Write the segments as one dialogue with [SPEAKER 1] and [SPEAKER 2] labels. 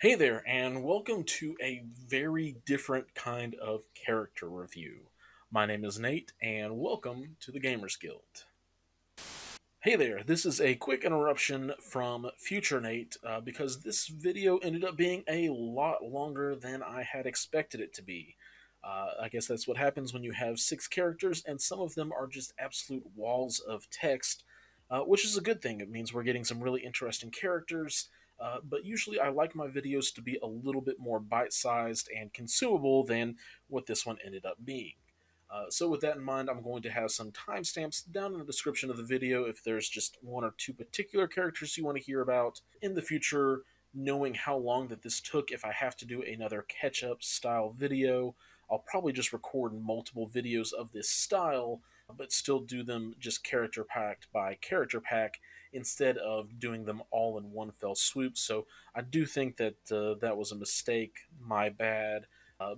[SPEAKER 1] Hey there, and welcome to a very different kind of character review. My name is Nate, and welcome to the Gamers Guild. Hey there, this is a quick interruption from Future Nate because this video ended up being a lot longer than I had expected it to be. I guess that's what happens when you have six characters, and some of them are just absolute walls of text, which is a good thing. It means we're getting some really interesting characters. But usually I like my videos to be a little bit more bite-sized and consumable than what this one ended up being. So with that in mind, I'm going to have some timestamps down in the description of the video if there's just one or two particular characters you want to hear about. In the future, knowing how long that this took, if I have to do another catch-up style video, I'll probably just record multiple videos of this style, but still do them just character pack by character pack instead of doing them all in one fell swoop. So I do think that that was a mistake, my bad.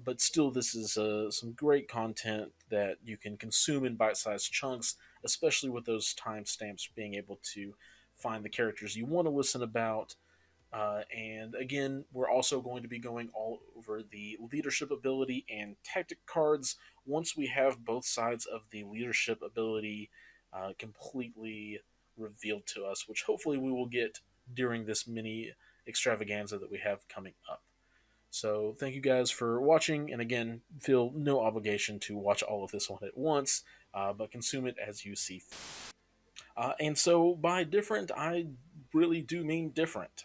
[SPEAKER 1] But still, this is some great content that you can consume in bite-sized chunks, especially with those timestamps being able to find the characters you want to listen about. And again, we're also going to be going all over the leadership ability and tactic cards once we have both sides of the leadership ability completely revealed to us, which hopefully we will get during this mini extravaganza that we have coming up. So thank you guys for watching, and again, feel no obligation to watch all of this one at once, but consume it as you see fit. And so by different, I really do mean different.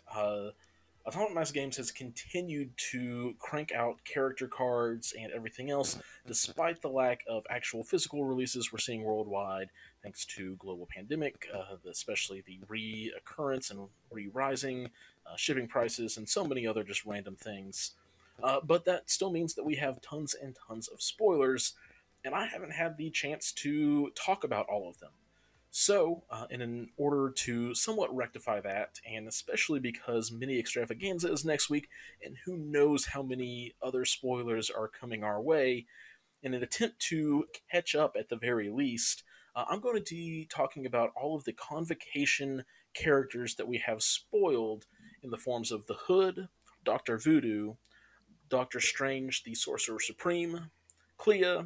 [SPEAKER 1] Atomic Mass Games has continued to crank out character cards and everything else, despite the lack of actual physical releases we're seeing worldwide, thanks to global pandemic, especially the reoccurrence and re-rising shipping prices, and so many other just random things. But that still means that we have tons and tons of spoilers, and I haven't had the chance to talk about all of them. So, in order to somewhat rectify that, and especially because Mini Extravaganza is next week, and who knows how many other spoilers are coming our way, in an attempt to catch up at the very least, I'm going to be talking about all of the Convocation characters that we have spoiled in the forms of the Hood, Dr. Voodoo, Doctor Strange, the Sorcerer Supreme, Clea,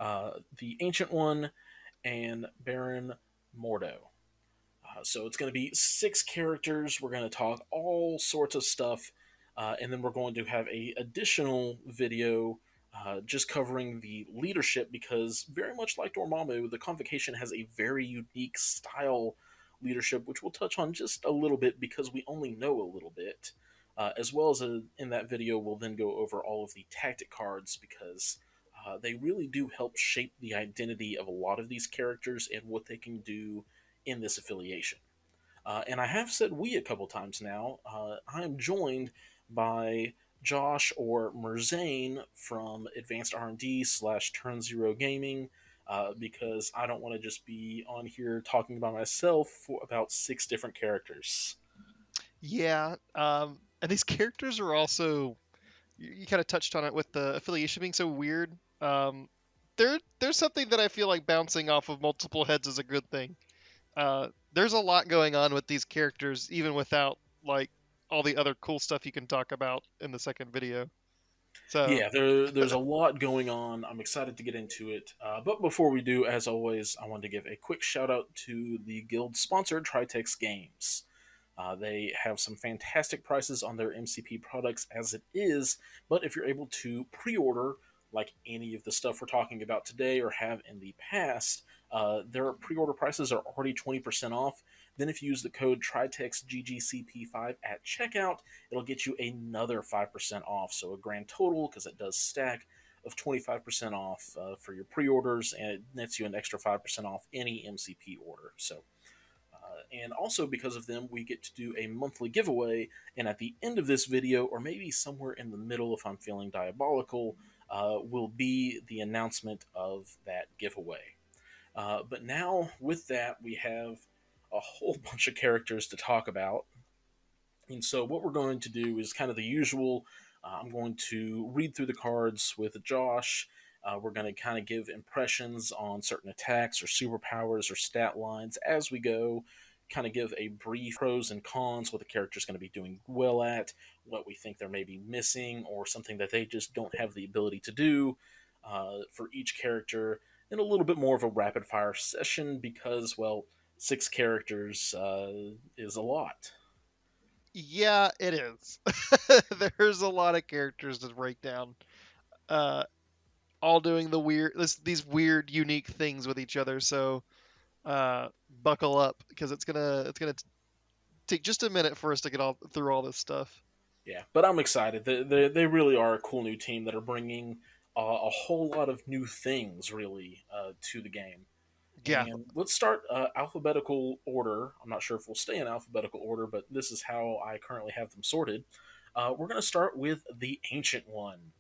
[SPEAKER 1] the Ancient One, and Baron Mordo. So it's going to be six characters. We're going to talk all sorts of stuff, and then we're going to have a additional video just covering the leadership because very much like Dormammu, the Convocation has a very unique style leadership, which we'll touch on just a little bit because we only know a little bit. As well as in that video, we'll then go over all of the tactic cards because they really do help shape the identity of a lot of these characters and what they can do in this affiliation. And I have said we a couple times now. I am joined by Josh or Merzane from Advanced R&D slash Turn Zero Gaming because I don't want to just be on here talking by myself for about six different characters.
[SPEAKER 2] Yeah, and these characters are also you kind of touched on it with the affiliation being so weird. There's something that I feel like bouncing off of multiple heads is a good thing. There's a lot going on with these characters, even without like all the other cool stuff you can talk about in the second video. So
[SPEAKER 1] Yeah, there's a lot going on. I'm excited to get into it. But before we do, as always, I want to give a quick shout out to the guild sponsor, Tritex Games. They have some fantastic prices on their MCP products as it is, but if you're able to pre order, like any of the stuff we're talking about today or have in the past, their pre order prices are already 20% off. Then, if you use the code TritexGGCP5 at checkout, it'll get you another 5% off. So, a grand total, because it does stack, of 25% off for your pre orders, and it nets you an extra 5% off any MCP order. So, and also because of them, we get to do a monthly giveaway. And at the end of this video, or maybe somewhere in the middle if I'm feeling diabolical, will be the announcement of that giveaway. But now, with that, we have a whole bunch of characters to talk about. And so, what we're going to do is kind of the usual. I'm going to read through the cards with Josh. We're going to kind of give impressions on certain attacks or superpowers or stat lines as we go, kind of give a brief pros and cons, what the character's going to be doing well at, what we think they're maybe missing, or something that they just don't have the ability to do for each character, and a little bit more of a rapid fire session because, well, 6 characters is a lot.
[SPEAKER 2] Yeah, it is. There's a lot of characters to break down, uh, all doing these weird, unique things with each other. So buckle up because it's gonna take just a minute for us to get all through all this stuff.
[SPEAKER 1] Yeah, but I'm excited. They really are a cool new team that are bringing a whole lot of new things, really, to the game.
[SPEAKER 2] Yeah,
[SPEAKER 1] And let's start alphabetical order. I'm not sure if we'll stay in alphabetical order, but this is how I currently have them sorted. We're going to start with the Ancient One,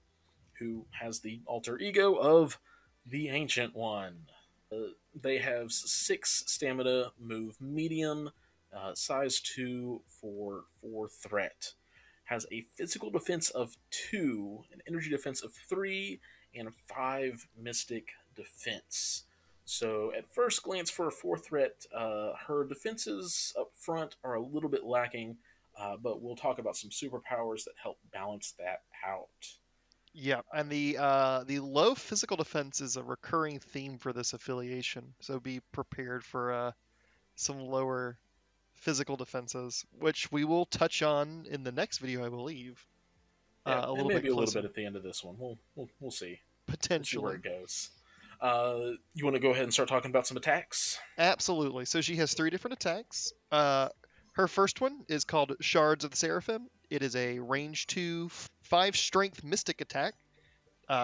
[SPEAKER 1] who has the alter ego of the Ancient One. They have 6 stamina, move medium, size 2 for 4 threat. Has a physical defense of 2, an energy defense of 3, and 5 mystic defense. So, at first glance, for a 4 threat, her defenses up front are a little bit lacking, but we'll talk about some superpowers that help balance that out.
[SPEAKER 2] yeah, and the low physical defense is a recurring theme for this affiliation. So be prepared for some lower physical defenses, which we will touch on in the next video, I believe,
[SPEAKER 1] Yeah,
[SPEAKER 2] a
[SPEAKER 1] and
[SPEAKER 2] little bit
[SPEAKER 1] maybe a little bit
[SPEAKER 2] closer,
[SPEAKER 1] at the end of this one. We'll see. We'll see where
[SPEAKER 2] potentially.
[SPEAKER 1] it goes. You want to go ahead and start talking about some attacks?
[SPEAKER 2] Absolutely. So she has 3 different attacks. Her first one is called Shards of the Seraphim. It is a range 2, 5 strength mystic attack.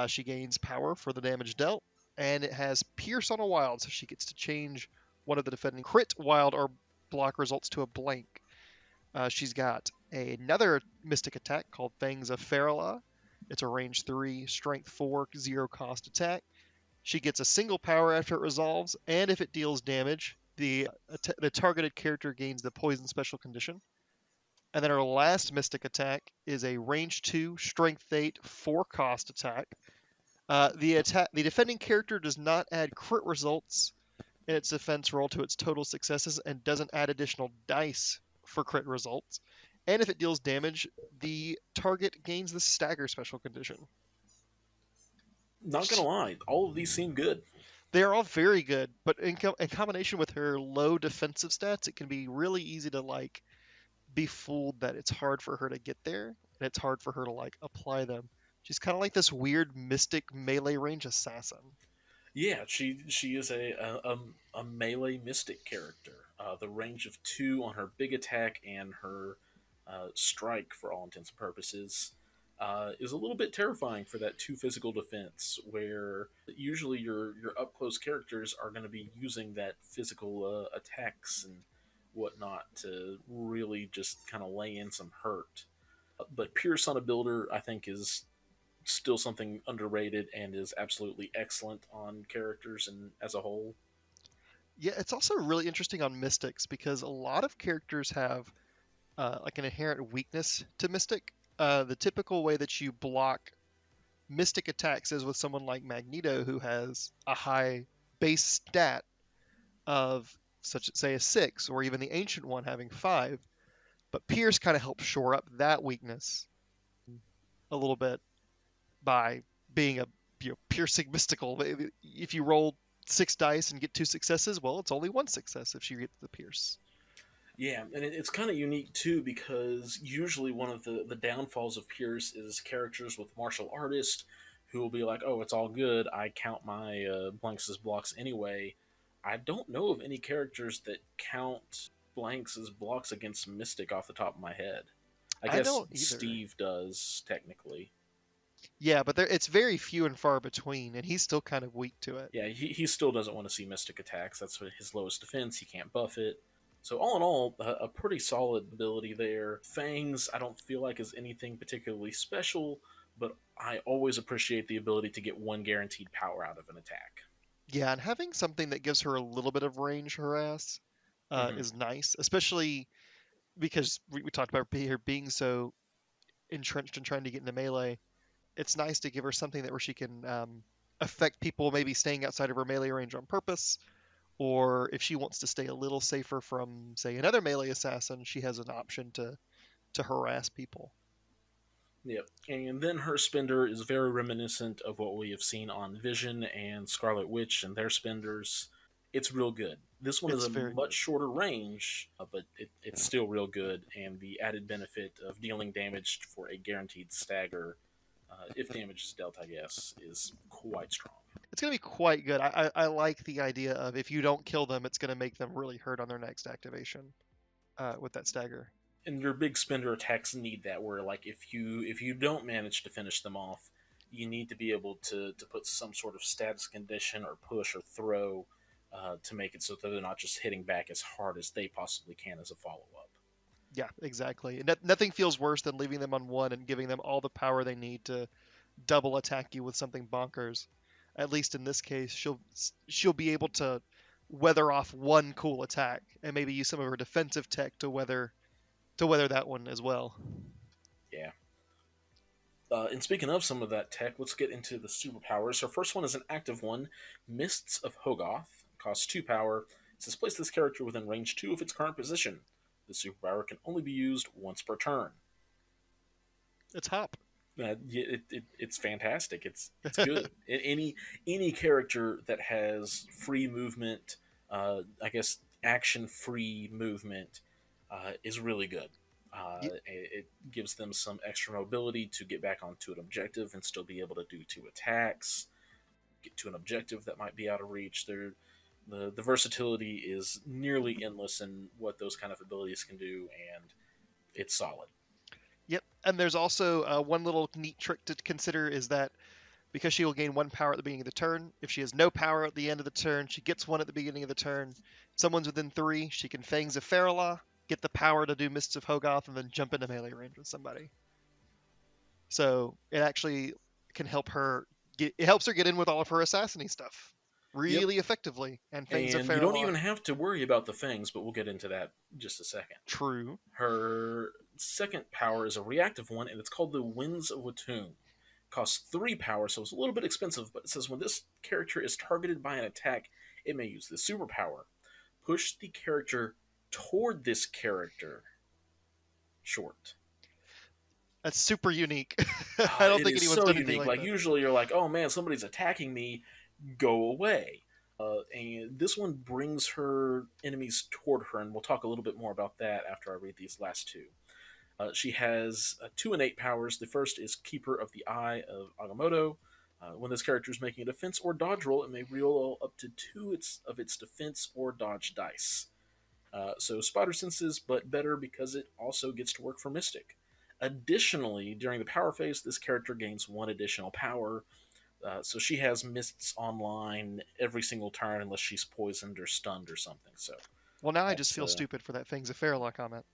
[SPEAKER 2] She gains power for the damage dealt, and it has Pierce on a wild, so she gets to change one of the defending crit, wild, or block results to a blank. She's got another mystic attack called Fangs of Feralah. It's a range 3, strength 4, 0 cost attack. She gets a single power after it resolves, and if it deals damage, the targeted character gains the poison special condition. And then her last mystic attack is a range 2, strength 8, 4 cost attack. The defending character does not add crit results in its defense roll to its total successes and doesn't add additional dice for crit results. And if it deals damage, the target gains the stagger special condition.
[SPEAKER 1] Not gonna lie, all of these seem good.
[SPEAKER 2] They are all very good, but in combination with her low defensive stats, it can be really easy to like be fooled that it's hard for her to get there and it's hard for her to like apply them. She's kind of like this weird mystic melee range assassin.
[SPEAKER 1] Yeah, she is a melee mystic character. The range of 2 on her big attack and her strike, for all intents and purposes, is a little bit terrifying for that 2 physical defense, where usually your up close characters are going to be using that physical attacks and whatnot to really just kind of lay in some hurt. But Pierce on a builder, I think, is still something underrated and is absolutely excellent on characters and as a whole.
[SPEAKER 2] Yeah, it's also really interesting on mystics because a lot of characters have like an inherent weakness to mystic. The typical way that you block mystic attacks is with someone like Magneto, who has a high base stat of such say a 6, or even the ancient one having 5. But Pierce kind of helps shore up that weakness a little bit by being a piercing mystical. If you roll 6 dice and get 2 successes, well, it's only 1 success if she gets the pierce.
[SPEAKER 1] Yeah, and it's kind of unique too because usually one of the downfalls of Pierce is characters with martial artist who will be like, "Oh, it's all good. I count my blanks as blocks anyway." I don't know of any characters that count blanks as blocks against Mystic off the top of my head. I
[SPEAKER 2] I
[SPEAKER 1] guess
[SPEAKER 2] don't either.
[SPEAKER 1] Steve does technically.
[SPEAKER 2] Yeah, but it's very few and far between, and he's still kind of weak to it.
[SPEAKER 1] Yeah, he still doesn't want to see Mystic attacks. That's his lowest defense. He can't buff it. So all in all, a pretty solid ability there. Fangs, I don't feel like is anything particularly special, but I always appreciate the ability to get one guaranteed power out of an attack.
[SPEAKER 2] Yeah, and having something that gives her a little bit of range harass
[SPEAKER 1] Hmm.
[SPEAKER 2] is nice, especially because we talked about her being so entrenched in trying to get into melee. It's nice to give her something that where she can affect people maybe staying outside of her melee range on purpose, or if she wants to stay a little safer from, say, another melee assassin, she has an option to harass people.
[SPEAKER 1] Yep. And then her spender is very reminiscent of what we have seen on Vision and Scarlet Witch and their spenders. It's real good. This one is
[SPEAKER 2] It's
[SPEAKER 1] a
[SPEAKER 2] very
[SPEAKER 1] much
[SPEAKER 2] good.
[SPEAKER 1] shorter range, but it's still real good. And the added benefit of dealing damage for a guaranteed stagger, if damage is dealt, I guess, is quite strong.
[SPEAKER 2] It's going to be quite good. I like the idea of if you don't kill them, it's going to make them really hurt on their next activation with that stagger.
[SPEAKER 1] And your big spender attacks need that, where like if you don't manage to finish them off, you need to be able to put some sort of status condition or push or throw to make it so that they're not just hitting back as hard as they possibly can as a follow up.
[SPEAKER 2] Yeah, exactly. And nothing feels worse than leaving them on one and giving them all the power they need to double attack you with something bonkers. At least in this case, she'll be able to weather off one cool attack and maybe use some of her defensive tech to weather that one as well.
[SPEAKER 1] Yeah. And speaking of some of that tech, let's get into the superpowers. Our first one is an active one, Mists of Hogoth. Costs 2 power. It says place this character within range 2 of its current position. The superpower can only be used once per turn.
[SPEAKER 2] It's Hop.
[SPEAKER 1] It's fantastic. It's good. Any character that has free movement, I guess action free movement, is really good. It gives them some extra mobility to get back onto an objective and still be able to do 2 attacks, get to an objective that might be out of reach. The versatility is nearly endless in what those kind of abilities can do, and it's solid.
[SPEAKER 2] Yep. And there's also one little neat trick to consider is that because she will gain 1 power at the beginning of the turn, if she has no power at the end of the turn, she gets 1 at the beginning of the turn. Someone's within 3, she can Fangs of Farala, get the power to do Mists of Hogoth, and then jump into melee range with somebody. So it actually can help her it helps her get in with all of her assassiny stuff
[SPEAKER 1] Yep.
[SPEAKER 2] really effectively. And Fangs of
[SPEAKER 1] And you don't
[SPEAKER 2] Farala,
[SPEAKER 1] even have to worry about the fangs, but we'll get into that in just a second.
[SPEAKER 2] true.
[SPEAKER 1] Her second power is a reactive one, and it's called the Winds of Watum. Costs 3 power, so it's a little bit expensive, but it says when this character is targeted by an attack, it may use the superpower. Push the character toward this character short.
[SPEAKER 2] That's super unique. I don't
[SPEAKER 1] It
[SPEAKER 2] think
[SPEAKER 1] is
[SPEAKER 2] anyone's
[SPEAKER 1] so
[SPEAKER 2] done anything
[SPEAKER 1] unique.
[SPEAKER 2] like
[SPEAKER 1] Like,
[SPEAKER 2] that.
[SPEAKER 1] usually you're like, oh man, somebody's attacking me, go away. And this one brings her enemies toward her, and we'll talk a little bit more about that after I read these last two. She has 2 innate powers. The first is Keeper of the Eye of Agamotto. When this character is making a defense or dodge roll, it may reroll up to 2 of its defense or dodge dice. So Spider Senses, but better because it also gets to work for Mystic. Additionally, during the power phase, this character gains 1 additional power. So she has mists online every single turn unless she's poisoned or stunned or something. So
[SPEAKER 2] Well, now I just
[SPEAKER 1] that's
[SPEAKER 2] feel stupid for that Fangs of Farala comment.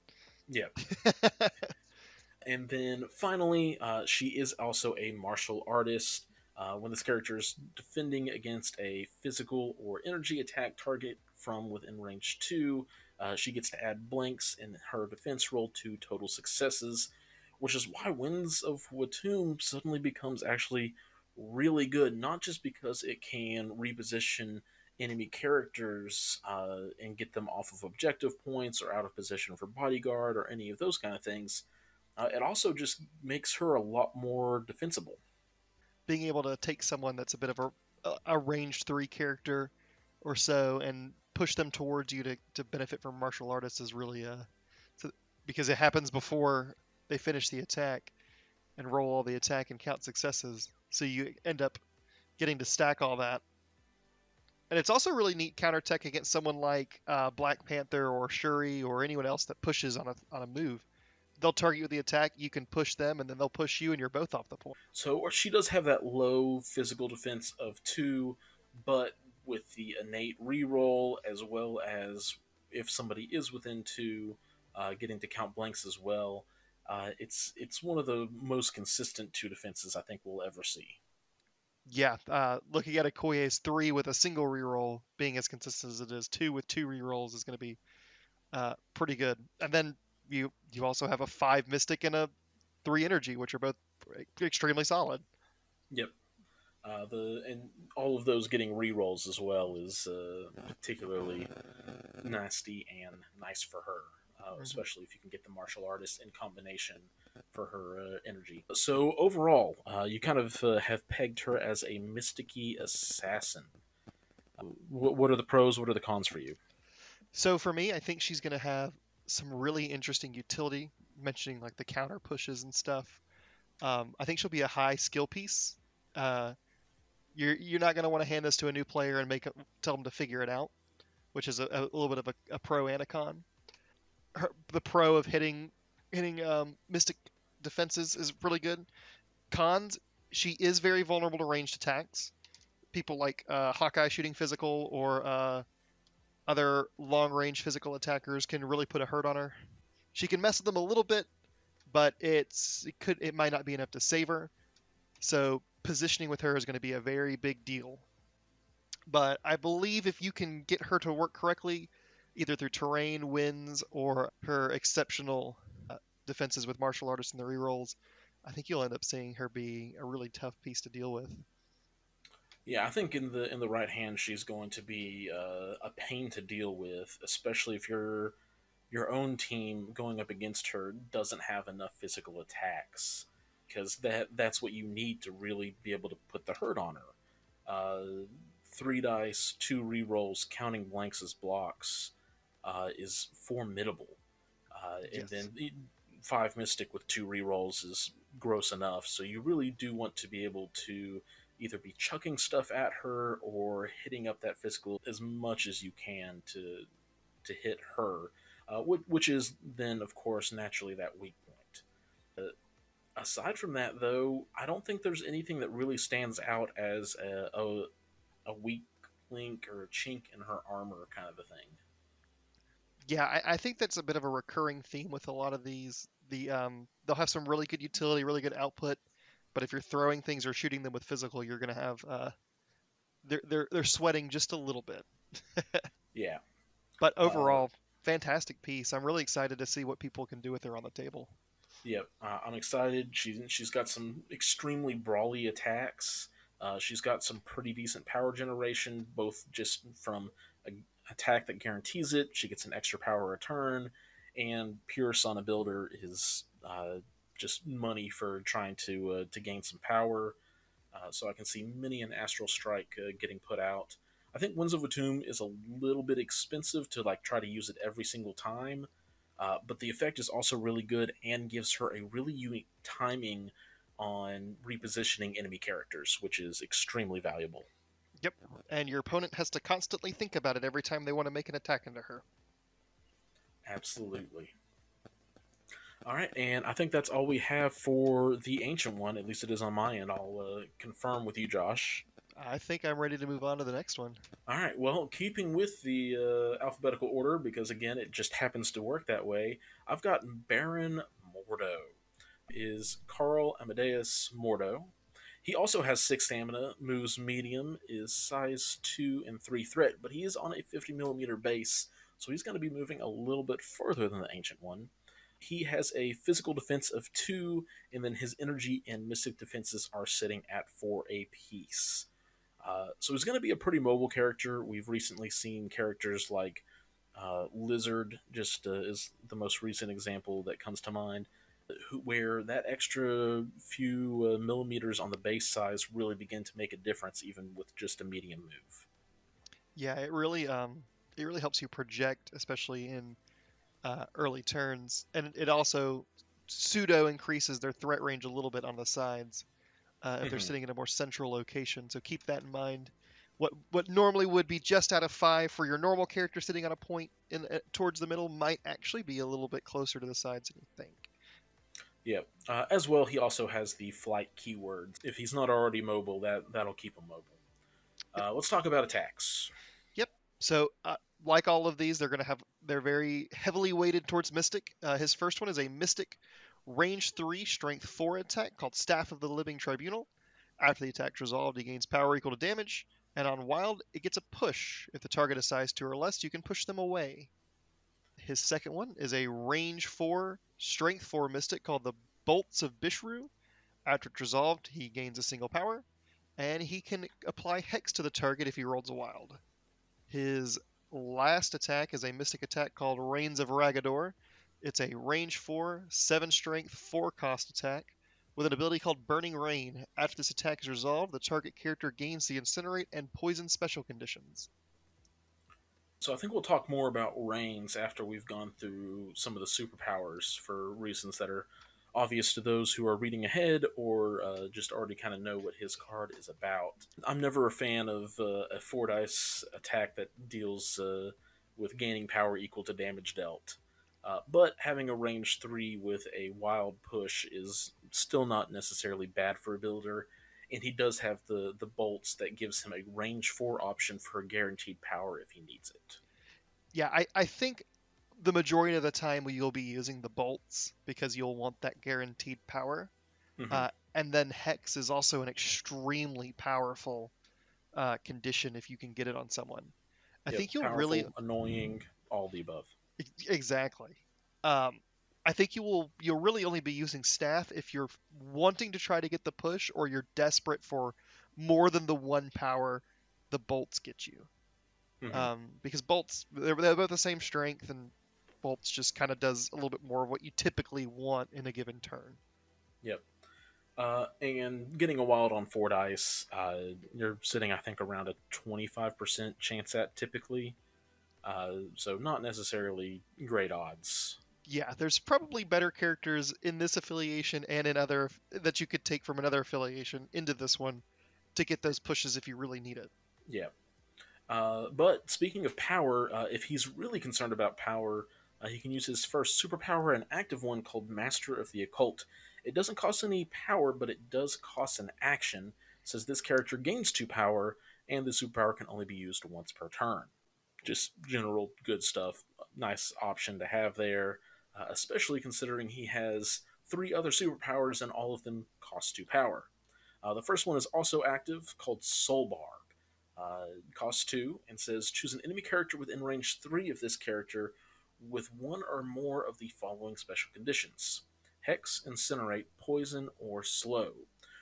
[SPEAKER 1] yeah. And then finally, she is also a martial artist. When this character is defending against a physical or energy attack target from within range 2, she gets to add blanks in her defense roll to total successes, which is why Winds of Watum suddenly becomes actually really good, not just because it can reposition enemy characters and get them off of objective points or out of position for bodyguard or any of those kind of things. It also just makes her a lot more defensible.
[SPEAKER 2] Being able to take someone that's a bit of a range 3 character or so and push them towards you to benefit from martial artists is really so, because it happens before they finish the attack and roll all the attack and count successes. So you end up getting to stack all that. And it's also really neat counter tech against someone like Black Panther or Shuri or anyone else that pushes on a move. They'll target you with the attack, you can push them, and then they'll push you, and you're both off the point.
[SPEAKER 1] So she does have that low physical defense of 2, but with the innate reroll, as well as if somebody is within 2, getting to count blanks as well. It's one of the most consistent 2 defenses I think we'll ever see.
[SPEAKER 2] Yeah, looking at a Koye's 3 with a single reroll being as consistent as it is, 2 with 2 rerolls is going to be pretty good. And then you also have a 5 Mystic and a 3 Energy, which are both extremely solid.
[SPEAKER 1] Yep. The and all of those getting rerolls as well is particularly nasty and nice for her,
[SPEAKER 2] Hmm.
[SPEAKER 1] especially if you can get the martial artist in combination for her energy. So overall, you kind of have pegged her as a mysticky assassin. What are the pros? What are the cons for you?
[SPEAKER 2] So for me, I think she's going to have some really interesting utility, mentioning like the counter pushes and stuff. I think she'll be a high skill piece. Uh, you're not going to want to hand this to a new player and tell them to figure it out, which is a little bit of a pro and a con. The pro of hitting mystic defenses is really good. Cons, she is very vulnerable to ranged attacks. People like Hawkeye shooting physical or other long range physical attackers can really put a hurt on her. She can mess with them a little bit, but it might not be enough to save her. So positioning with her is going to be a very big deal. But I believe if you can get her to work correctly, either through terrain, wins, or her exceptional defenses with martial artists and the rerolls, I think you'll end up seeing her be a really tough piece to deal with.
[SPEAKER 1] Yeah, I think in the right hand, she's going to be a pain to deal with, especially if your own team going up against her doesn't have enough physical attacks, because that's what you need to really be able to put the hurt on her. Three dice, two rerolls, counting blanks as blocks is formidable, and
[SPEAKER 2] Yes.
[SPEAKER 1] then five mystic with two rerolls is gross enough. So you really do want to be able to either be chucking stuff at her or hitting up that physical as much as you can to hit her, which is then, of course, naturally that weak point. Aside from that, though, I don't think there's anything that really stands out as a weak link or a chink in her armor kind of a thing.
[SPEAKER 2] Yeah, I think that's a bit of a recurring theme with a lot of these. They'll have some really good utility, really good output, but if you're throwing things or shooting them with physical, you're gonna have they're sweating just a little bit.
[SPEAKER 1] Yeah.
[SPEAKER 2] But
[SPEAKER 1] Uh,
[SPEAKER 2] overall, fantastic piece. I'm really excited to see what people can do with her on the table.
[SPEAKER 1] Yep, I'm excited. She's got some extremely brawly attacks. She's got some pretty decent power generation, both just from a attack that guarantees it. She gets an extra power return, and pure Son of Builder is just money for trying to gain some power. So I can see many an Astral Strike getting put out. I think Winds of Tomb is a little bit expensive to like try to use it every single time, but the effect is also really good and gives her a really unique timing on repositioning enemy characters, which is extremely valuable.
[SPEAKER 2] Yep. And your opponent has to constantly think about it every time they want to make an attack into her.
[SPEAKER 1] Absolutely. All right, and I think that's all we have for the ancient one. At least it is on my end. I'll confirm with you, Josh.
[SPEAKER 2] I think I'm ready to move on to the next one.
[SPEAKER 1] All right. Well, keeping with the alphabetical order, because again, it just happens to work that way. I've got Baron Mordo. Is Carl Amadeus Mordo. He also has six stamina, moves medium, is size 2 and 3 threat, but he is on a 50 millimeter base, so he's going to be moving a little bit further than the ancient one. He has a physical defense of 2, and then his energy and mystic defenses are sitting at 4 apiece. So he's going to be a pretty mobile character. We've recently seen characters like Lizard, just is the most recent example that comes to mind, where that extra few millimeters on the base size really begin to make a difference, even with just a medium move.
[SPEAKER 2] Yeah, it really helps you project, especially in early turns, and it also pseudo increases their threat range a little bit on the sides if they're
[SPEAKER 1] Mhm.
[SPEAKER 2] sitting in a more central location. So keep that in mind. What normally would be just out of 5 for your normal character sitting on a point towards the middle might actually be a little bit closer to the sides than you think.
[SPEAKER 1] Yep. As well, he also has the flight keywords. If he's not already mobile, that'll keep him mobile.
[SPEAKER 2] Yep.
[SPEAKER 1] Let's talk about attacks.
[SPEAKER 2] Yep. So like all of these, they're very heavily weighted towards Mystic. His first one is a Mystic range 3 strength 4 attack called Staff of the Living Tribunal. After the attack's resolved, he gains power equal to damage, and on Wild, it gets a push. If the target is size 2 or less, you can push them away. His second one is a range 4 strength 4 Mystic called the Bolts of Bishru. After it's resolved, he gains a single power. and he can apply Hex to the target if he rolls a wild. His last attack is a mystic attack called Reigns of Ragador. It's a range 4, 7 strength, 4 cost attack with an ability called Burning Rain. After this attack is resolved, the target character gains the Incinerate and Poison special conditions.
[SPEAKER 1] So I think we'll talk more about Reigns after we've gone through some of the superpowers for reasons that are obvious to those who are reading ahead or just already kind of know what his card is about. I'm never a fan of a four dice attack that deals with gaining power equal to damage dealt. But having a range 3 with a wild push is still not necessarily bad for a builder, and he does have the bolts that gives him a range 4 option for guaranteed power if he needs it.
[SPEAKER 2] Yeah, I think the majority of the time you'll be using the bolts because you'll want that guaranteed power.
[SPEAKER 1] Mm-hmm.
[SPEAKER 2] And then Hex is also an extremely powerful condition if you can get it on someone. I
[SPEAKER 1] Yep,
[SPEAKER 2] think you'll really
[SPEAKER 1] powerful, annoying, all the above.
[SPEAKER 2] exactly. Um, I think you'll really only be using staff if you're wanting to try to get the push or you're desperate for more than the one power the bolts get you.
[SPEAKER 1] Mm-hmm.
[SPEAKER 2] Because bolts they're both the same strength and bolts just kind of does a little bit more of what you typically want in a given turn.
[SPEAKER 1] Yep. And getting a wild on four dice, you're sitting, I think, around a 25% chance at typically. So not necessarily great odds.
[SPEAKER 2] Yeah, there's probably better characters in this affiliation and in other that you could take from another affiliation into this one to get those pushes if you really need it.
[SPEAKER 1] Yeah. But speaking of power, if he's really concerned about power, he can use his first superpower, an active one called Master of the Occult. It doesn't cost any power, but it does cost an action. It says this character gains 2 power, and the superpower can only be used once per turn. Just general good stuff. Nice option to have there, especially considering he has 3 other superpowers and all of them cost 2 power. The first one is also active, called Soul Barb. Costs 2 and says choose an enemy character within range 3 of this character with one or more of the following special conditions: Hex, Incinerate, Poison, or Slow.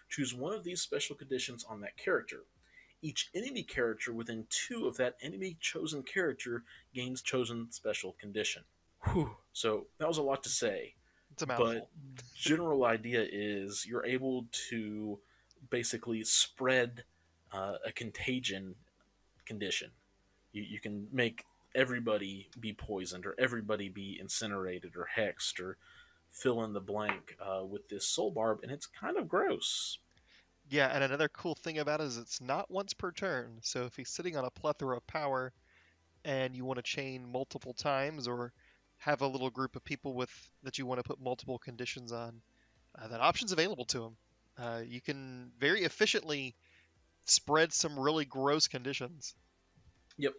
[SPEAKER 1] Choose one of these special conditions on that character. Each enemy character within 2 of that enemy chosen character gains chosen special condition. Whew. So that was a lot to say,
[SPEAKER 2] It's a
[SPEAKER 1] but
[SPEAKER 2] mouthful.
[SPEAKER 1] general idea is you're able to basically spread a contagion condition. You can make everybody be poisoned or everybody be incinerated or hexed or fill in the blank with this soul barb, and it's kind of gross.
[SPEAKER 2] Yeah, and another cool thing about it is it's not once per turn. So if he's sitting on a plethora of power and you want to chain multiple times or have a little group of people with that you want to put multiple conditions on, that option's available to him. You can very efficiently spread some really gross conditions.
[SPEAKER 1] Yep.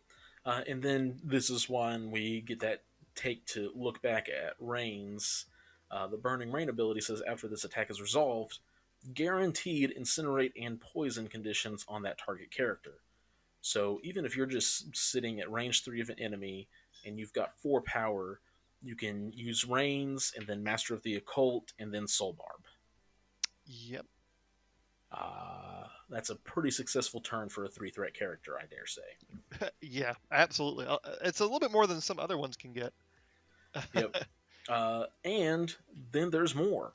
[SPEAKER 1] And then this is when we get that take to look back at Rains. The Burning Rain ability says after this attack is resolved, guaranteed incinerate and poison conditions on that target character. So even if you're just sitting at range 3 of an enemy and you've got 4 power, you can use Rains and then Master of the Occult and then Soul Barb.
[SPEAKER 2] Yep.
[SPEAKER 1] That's a pretty successful turn for a 3 threat character, I dare say.
[SPEAKER 2] Yeah, absolutely. It's a little bit more than some other ones can get.
[SPEAKER 1] Yep. And then there's more.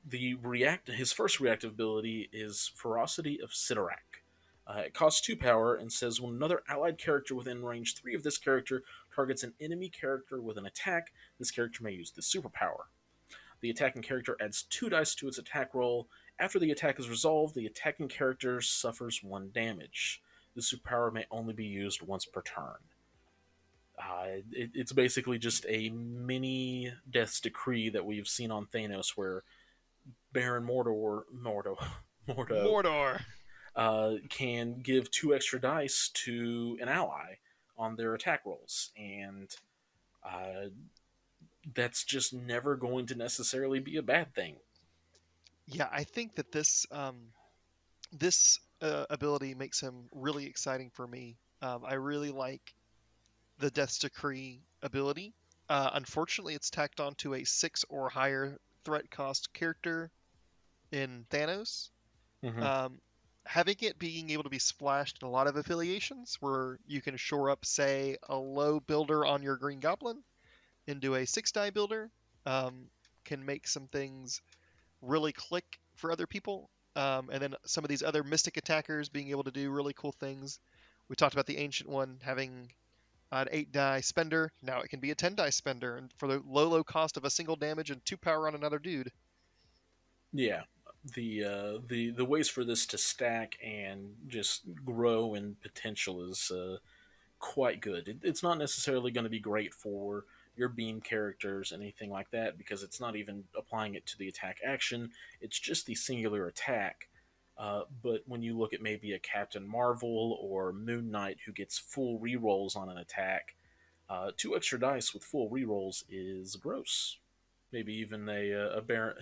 [SPEAKER 1] His first reactive ability is Ferocity of Sidorak. It costs 2 power and says when another allied character within range 3 of this character targets an enemy character with an attack, this character may use this superpower. The attacking character adds 2 dice to its attack roll. After the attack is resolved, the attacking character suffers 1 damage. This superpower may only be used once per turn. It's basically just a mini Death's Decree that we've seen on Thanos, where Baron Mordo
[SPEAKER 2] Mordor.
[SPEAKER 1] can give 2 extra dice to an ally on their attack rolls, and uh, that's just never going to necessarily be a bad thing.
[SPEAKER 2] Yeah, I think that this ability makes him really exciting for me. I really like the Death's Decree ability. Unfortunately, it's tacked onto a 6 or higher threat cost character in Thanos.
[SPEAKER 1] Mm-hmm.
[SPEAKER 2] Um, having it being able to be splashed in a lot of affiliations where you can shore up, say, a low builder on your Green Goblin into a 6 die builder um, can make some things really click for other people. And then some of these other mystic attackers being able to do really cool things. We talked about the ancient one having an 8 die spender. Now it can be a 10 die spender, and for the low cost of a single damage and 2 power on another dude.
[SPEAKER 1] Yeah, the ways for this to stack and just grow in potential is quite good. It's not necessarily going to be great for your beam characters, anything like that, because it's not even applying it to the attack action. It's just the singular attack. But when you look at maybe a Captain Marvel or Moon Knight who gets full rerolls on an attack, 2 extra dice with full rerolls is gross. Maybe even a Baron.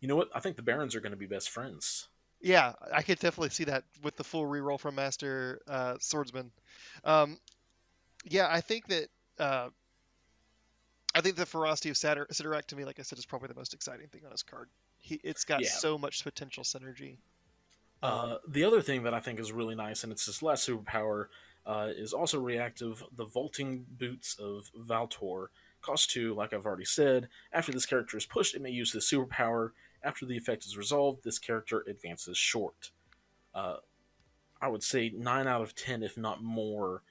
[SPEAKER 1] You know what? I think the Barons are going to be best friends.
[SPEAKER 2] Yeah, I could definitely see that with the full reroll from Master Swordsman. Um, yeah, uh, I think the ferocity of Sidorak to me, like I said, is probably the most exciting thing on his card. It's got
[SPEAKER 1] Yeah.
[SPEAKER 2] so much potential synergy. Um,
[SPEAKER 1] The other thing that I think is really nice, and it's his last superpower, is also reactive. The Vaulting Boots of Valtor cost 2, like I've already said. After this character is pushed, it may use this superpower. After the effect is resolved, this character advances short. Uh, I would say 9 out of 10, if not more,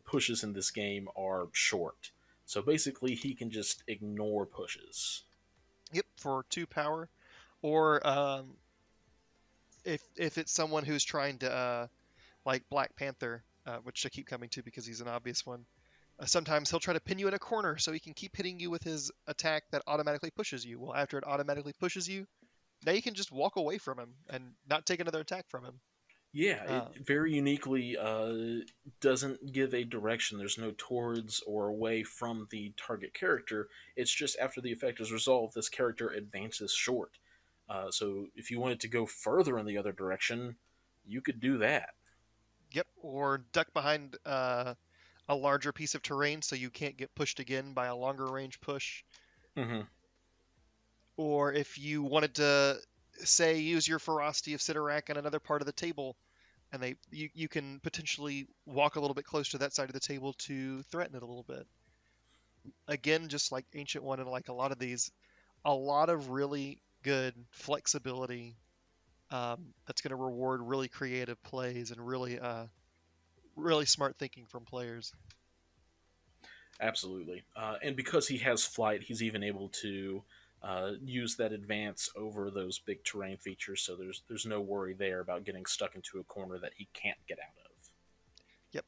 [SPEAKER 1] pushes in this game are short. So basically, he can just ignore pushes.
[SPEAKER 2] yep, for 2 power, or if it's someone who's trying to like Black Panther, which I keep coming to because he's an obvious one. Sometimes he'll try to pin you in a corner so he can keep hitting you with his attack that automatically pushes you. Well, after it automatically pushes you, now you can just walk away from him and not take another attack from him.
[SPEAKER 1] Yeah, it
[SPEAKER 2] Uh,
[SPEAKER 1] very uniquely doesn't give a direction. There's no towards or away from the target character. It's just after the effect is resolved, this character advances short. So if you wanted to go further in the other direction, you could do that.
[SPEAKER 2] yep, or duck behind a larger piece of terrain so you can't get pushed again by a longer range push.
[SPEAKER 1] Hmm.
[SPEAKER 2] Or if you wanted to, say, use your ferocity of Sidorak on another part of the table, and you can potentially walk a little bit closer to that side of the table to threaten it a little bit. Again, just like Ancient One and like a lot of these, a lot of really good flexibility that's going to reward really creative plays and really smart thinking from players.
[SPEAKER 1] Absolutely. And because he has flight, he's even able to use that advance over those big terrain features. So there's no worry there about getting stuck into a corner that he can't get out of.
[SPEAKER 2] Yep.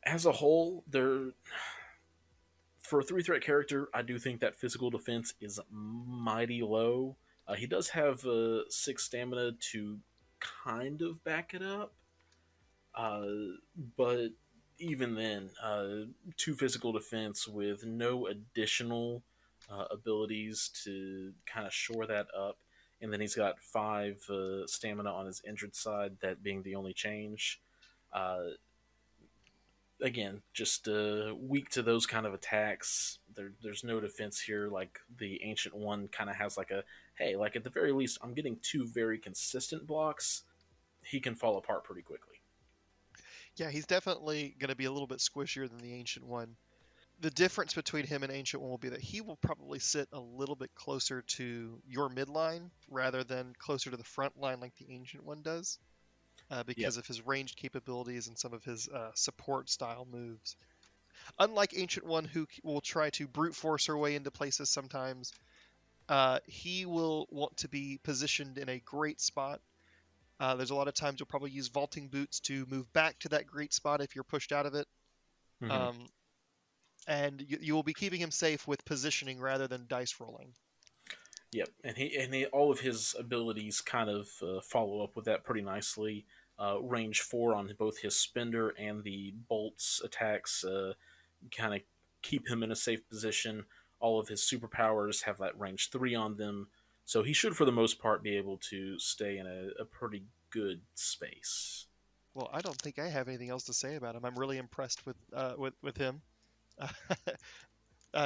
[SPEAKER 1] As a whole, there for a 3 threat character, I do think that physical defense is mighty low. He does have 6 stamina to kind of back it up, but even then, 2 physical defense with no additional abilities to kind of shore that up. And then he's got 5 stamina on his injured side, that being the only change. Uh, Again, just weak to those kind of attacks. There's no defense here. Like the ancient one kind of has like a hey, like at the very least, I'm getting 2 very consistent blocks. He can fall apart pretty quickly.
[SPEAKER 2] Yeah, he's definitely going to be a little bit squishier than the Ancient One. The difference between him and Ancient One will be that he will probably sit a little bit closer to your midline rather than closer to the front line like the Ancient One does,
[SPEAKER 1] Yep.
[SPEAKER 2] because of his ranged capabilities and some of his support style moves. Unlike Ancient One, who will try to brute force her way into places sometimes, he will want to be positioned in a great spot. There's a lot of times you'll probably use vaulting boots to move back to that great spot if you're pushed out of it.
[SPEAKER 1] Hmm.
[SPEAKER 2] Um, and you will be keeping him safe with positioning rather than dice rolling.
[SPEAKER 1] Yep. And all of his abilities kind of follow up with that pretty nicely. Range 4 on both his spender and the bolts attacks kind of keep him in a safe position. All of his superpowers have that range 3 on them, so he should, for the most part, be able to stay in a pretty good space.
[SPEAKER 2] Well, I don't think I have anything else to say about him. I'm really impressed with him.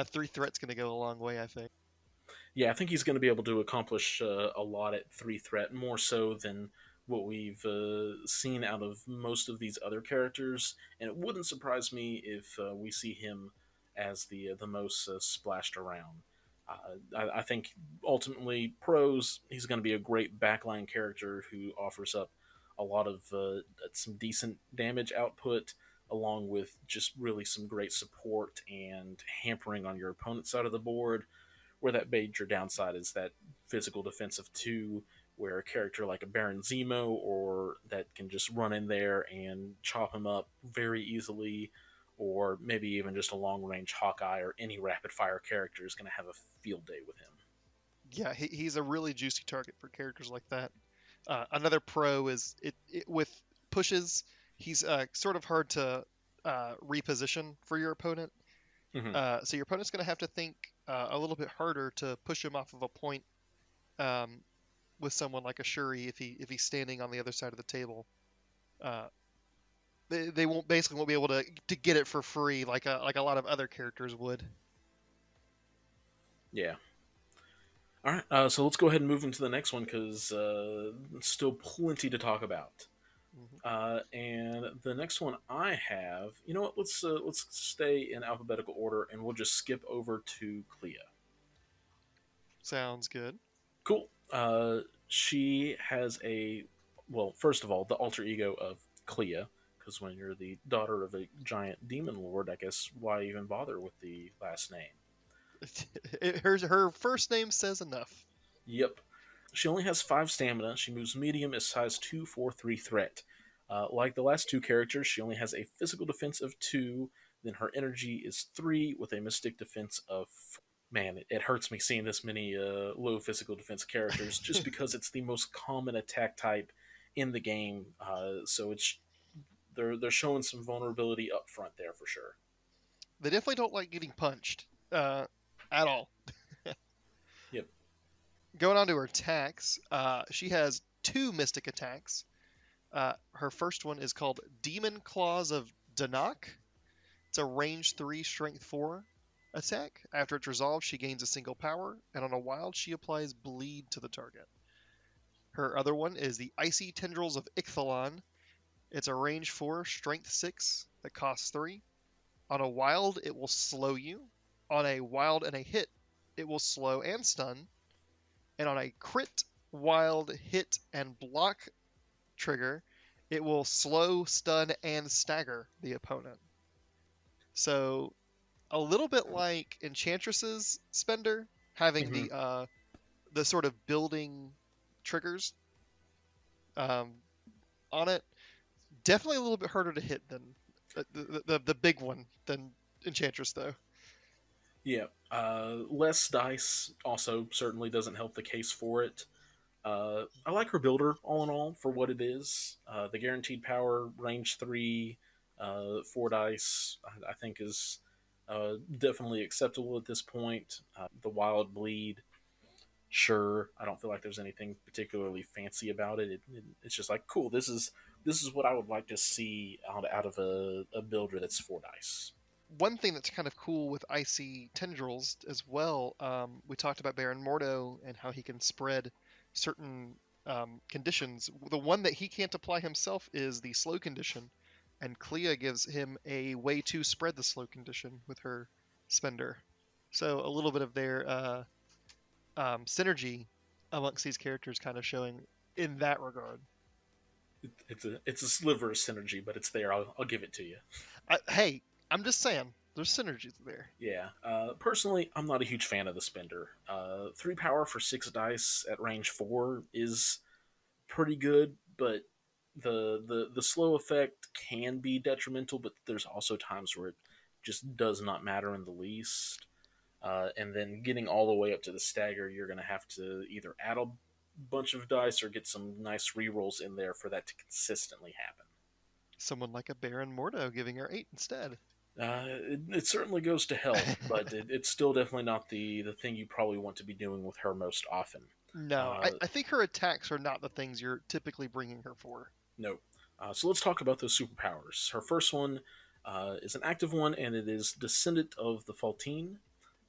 [SPEAKER 2] 3 threat's going to go a long way, I think.
[SPEAKER 1] Yeah, I think he's going to be able to accomplish a lot at 3 threat, more so than what we've seen out of most of these other characters, and it wouldn't surprise me if we see him as the most splashed around. I think ultimately, pros, he's going to be a great backline character who offers up a lot of some decent damage output, along with just really some great support and hampering on your opponent's side of the board. Where that major downside is that physical defense of two, where a character like a Baron Zemo or that can just run in there and chop him up very easily, or maybe even just a long range Hawkeye or any rapid fire character is going to have a field day with him.
[SPEAKER 2] Yeah, he's a really juicy target for characters like that. Another pro is with pushes. He's sort of hard to reposition for your opponent.
[SPEAKER 1] Mm-hmm.
[SPEAKER 2] So your opponent's going to have to think a little bit harder to push him off of a point um, with someone like a Shuri if he's standing on the other side of the table. Uh, they won't basically won't be able to get it for free like a lot of other characters would.
[SPEAKER 1] Yeah. All right. So let's go ahead and move into the next one because still plenty to talk about.
[SPEAKER 2] Hmm.
[SPEAKER 1] And the next one I have, you know what? Let's stay in alphabetical order, and we'll just skip over to Clea.
[SPEAKER 2] Sounds good.
[SPEAKER 1] Cool. She has first of all, the alter ego of Clea, because when you're the daughter of a giant demon lord, I guess why even bother with the last name?
[SPEAKER 2] Her first name says enough.
[SPEAKER 1] Yep. She only has 5 stamina. She moves medium, is size 2, 4, 3 threat. Like the last two characters, she only has a physical defense of 2, then her energy is 3 with a mystic defense of 4. Man, it hurts me seeing this many low physical defense characters just because it's the most common attack type in the game. So they're showing some vulnerability up front there for sure.
[SPEAKER 2] They definitely don't like getting punched at all.
[SPEAKER 1] Yep.
[SPEAKER 2] Going on to her attacks, she has 2 mystic attacks. Her first one is called Demon Claws of Danak. It's a range 3, strength 4 attack. After it's resolved, she gains a single power, and on a wild, she applies bleed to the target. Her other one is the Icy Tendrils of Ixalan. It's a range 4, strength 6 that costs 3. On a wild, it will slow you. On a wild and a hit, it will slow and stun. And on a crit, wild, hit, and block trigger, it will slow, stun, and stagger the opponent. So a little bit like Enchantress's Spender, having
[SPEAKER 1] Mm-hmm.
[SPEAKER 2] the sort of building triggers um, on it. Definitely a little bit harder to hit than the big one than Enchantress, though.
[SPEAKER 1] Yeah. Less dice also certainly doesn't help the case for it. I like her builder all in all for what it is. The guaranteed power, range 3, 4 dice, I think is definitely acceptable at this point. The wild bleed, sure. I don't feel like there's anything particularly fancy about it. It's just like cool. This is what I would like to see out of a builder that's 4 dice.
[SPEAKER 2] One thing that's kind of cool with Icy Tendrils as well, we talked about Baron Mordo and how he can spread certain conditions. The one that he can't apply himself is the slow condition, and Clea gives him a way to spread the slow condition with her spender. So a little bit of their synergy amongst these characters kind of showing in that regard.
[SPEAKER 1] It's a sliver of synergy, but it's there. I'll give it to you.
[SPEAKER 2] Hey, I'm just saying, there's synergies there.
[SPEAKER 1] Yeah. Personally, I'm not a huge fan of the spender. 3 power for 6 dice at range 4 is pretty good, but the slow effect can be detrimental, but there's also times where it just does not matter in the least. And then getting all the way up to the stagger, you're going to have to either add a bunch of dice or get some nice rerolls in there for that to consistently happen.
[SPEAKER 2] Someone like a Baron Mordo giving her 8 instead.
[SPEAKER 1] It certainly goes to help, but it's still definitely not the thing you probably want to be doing with her most often.
[SPEAKER 2] No,
[SPEAKER 1] Uh,
[SPEAKER 2] I think her attacks are not the things you're typically bringing her for.
[SPEAKER 1] no. So let's talk about those superpowers. Her first one is an active one, and it is Descendant of the Faltine.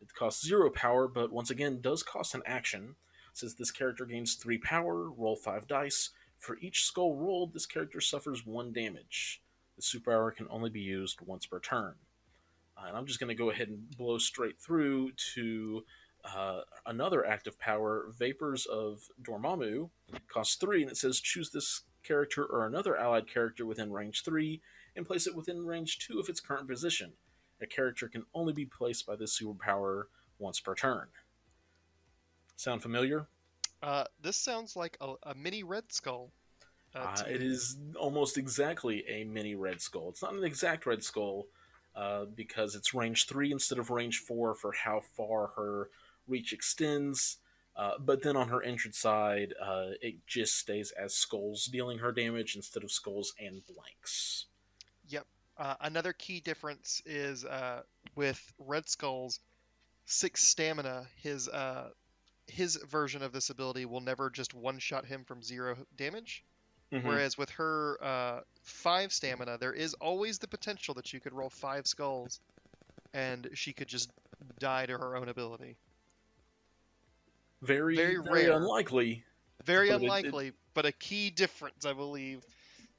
[SPEAKER 1] It costs 0 power, but once again does cost an action. It says this character gains 3 power, roll 5 dice. For each skull rolled, this character suffers 1 damage. The superpower can only be used once per turn. And I'm just going to go ahead and blow straight through to another active power, Vapors of Dormammu. Costs 3, and it says choose this character or another allied character within range 3 and place it within range 2 of its current position. A character can only be placed by this superpower once per turn. Sound familiar?
[SPEAKER 2] This sounds like a mini Red Skull to
[SPEAKER 1] It
[SPEAKER 2] me.
[SPEAKER 1] is almost exactly a mini Red Skull. It's not an exact Red Skull because it's range 3 instead of range 4 for how far her reach extends. But then on her entrance side, it just stays as skulls dealing her damage instead of skulls and blanks.
[SPEAKER 2] Yep. Another key difference is with Red Skull's 6 stamina, his version of this ability will never just one-shot him from 0 damage.
[SPEAKER 1] Mm-hmm.
[SPEAKER 2] Whereas with her 5 stamina, there is always the potential that she could roll 5 skulls and she could just die to her own ability.
[SPEAKER 1] Very,
[SPEAKER 2] Very
[SPEAKER 1] very
[SPEAKER 2] rare,
[SPEAKER 1] unlikely,
[SPEAKER 2] very
[SPEAKER 1] but it
[SPEAKER 2] unlikely, but a key difference, I believe.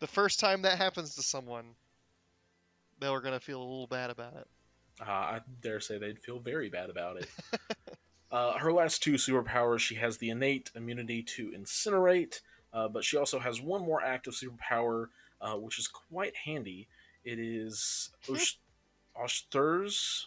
[SPEAKER 2] The first time that happens to someone, they are going to feel a little bad about it.
[SPEAKER 1] I dare say they'd feel very bad about it. Her last 2 superpowers, she has the innate immunity to incinerate, but she also has one more active superpower, which is quite handy. It is Oshthur's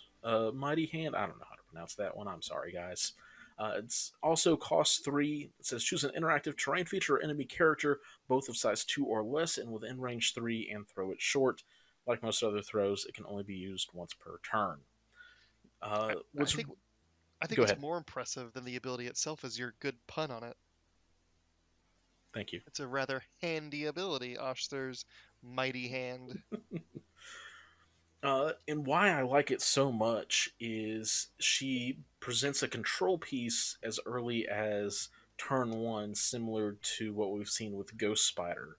[SPEAKER 1] Mighty Hand. I don't know how to pronounce that one. I'm sorry, guys. It's also costs 3. It says choose an interactive terrain feature or enemy character, both of size 2 or less, and within range 3, and throw it short. Like most other throws, it can only be used once per turn.
[SPEAKER 2] I, I
[SPEAKER 1] What's
[SPEAKER 2] think I think
[SPEAKER 1] Go
[SPEAKER 2] what's
[SPEAKER 1] ahead.
[SPEAKER 2] more impressive than the ability itself is your good pun on it.
[SPEAKER 1] Thank you.
[SPEAKER 2] It's a rather handy ability, Oshthur's mighty hand.
[SPEAKER 1] And why I like it so much is she presents a control piece as early as turn 1, similar to what we've seen with Ghost Spider,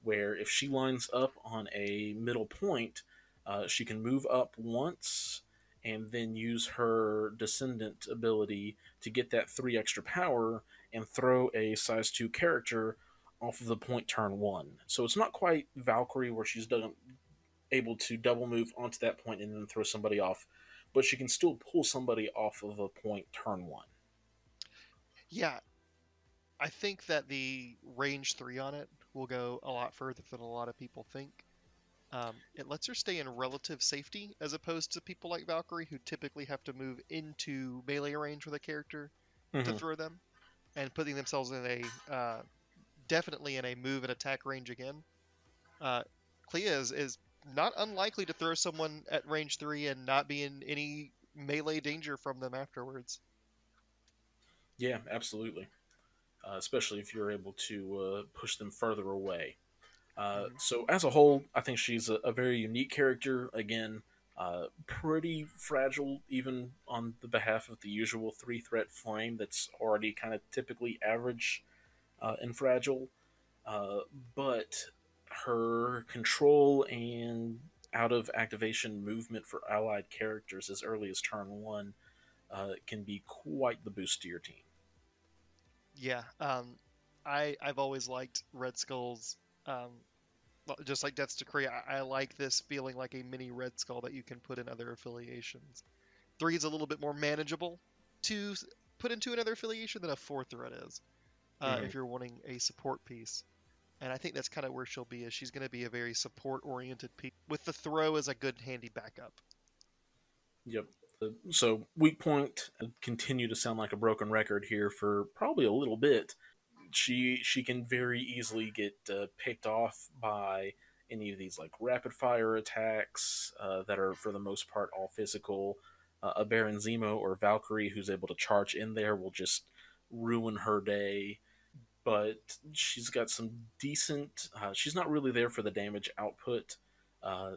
[SPEAKER 1] where if she lines up on a middle point, she can move up once and then use her Descendant ability to get that 3 extra power and throw a size 2 character off of the point turn 1. So it's not quite Valkyrie where she's done able to double move onto that point and then throw somebody off, but she can still pull somebody off of a point turn 1.
[SPEAKER 2] Yeah, I think that the range 3 on it will go a lot further than a lot of people think. It lets her stay in relative safety as opposed to people like Valkyrie who typically have to move into melee range with a character to
[SPEAKER 1] Mm-hmm.
[SPEAKER 2] throw them and putting themselves in a definitely in a move and attack range again. Uh, Clea is not unlikely to throw someone at range 3 and not be in any melee danger from them afterwards.
[SPEAKER 1] Yeah, absolutely. Especially if you're able to push them further away.
[SPEAKER 2] Hmm.
[SPEAKER 1] So as a whole, I think she's a very unique character. Again, pretty fragile, even on the behalf of the usual 3 threat flame that's already kind of typically average and fragile. Uh, but her control and out of activation movement for allied characters as early as turn 1 can be quite the boost to your team.
[SPEAKER 2] Yeah, I've always liked Red Skull's. Well, just like Death's Decree, I like this feeling like a mini Red Skull that you can put in other affiliations. 3 is a little bit more manageable to put into another affiliation than a 4 threat is,
[SPEAKER 1] Mm-hmm.
[SPEAKER 2] if you're wanting a support piece. And I think that's kind of where she'll be. Is she's going to be a very support-oriented piece with the throw as a good handy backup.
[SPEAKER 1] Yep. So weak point continue to sound like a broken record here for probably a little bit. She can very easily get picked off by any of these like rapid fire attacks that are for the most part all physical. A Baron Zemo or Valkyrie who's able to charge in there will just ruin her day. But she's got some decent. She's not really there for the damage output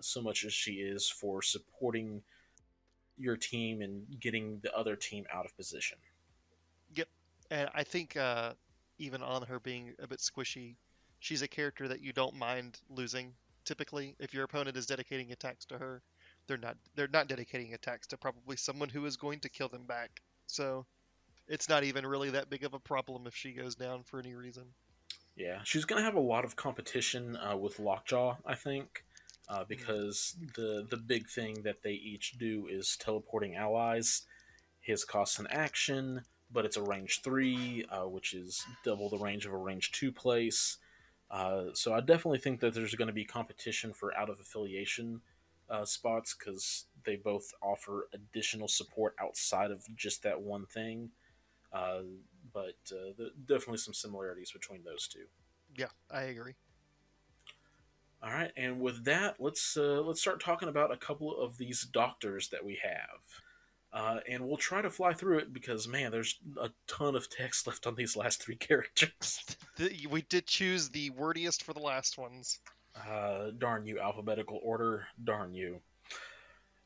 [SPEAKER 1] so much as she is for supporting your team and getting the other team out of position.
[SPEAKER 2] Yep. And I think even on her being a bit squishy, she's a character that you don't mind losing. Typically, if your opponent is dedicating attacks to her, they're not dedicating attacks to probably someone who is going to kill them back. So it's not even really that big of a problem if she goes down for any reason.
[SPEAKER 1] Yeah, she's going to have a lot of competition with Lockjaw, I think,
[SPEAKER 2] Mm,
[SPEAKER 1] because the big thing that they each do is teleporting allies. His costs an action, but it's a range 3, which is double the range of a range 2 place. So I definitely think that there's going to be competition for out of affiliation spots because they both offer additional support outside of just that one thing. Uh, but definitely some similarities between those two.
[SPEAKER 2] yeah, I agree.
[SPEAKER 1] All right, and with that, let's start talking about a couple of these doctors that we have. And we'll try to fly through it because man, there's a ton of text left on these last three characters.
[SPEAKER 2] We did choose the wordiest for the last ones.
[SPEAKER 1] Darn you, alphabetical order. Darn you.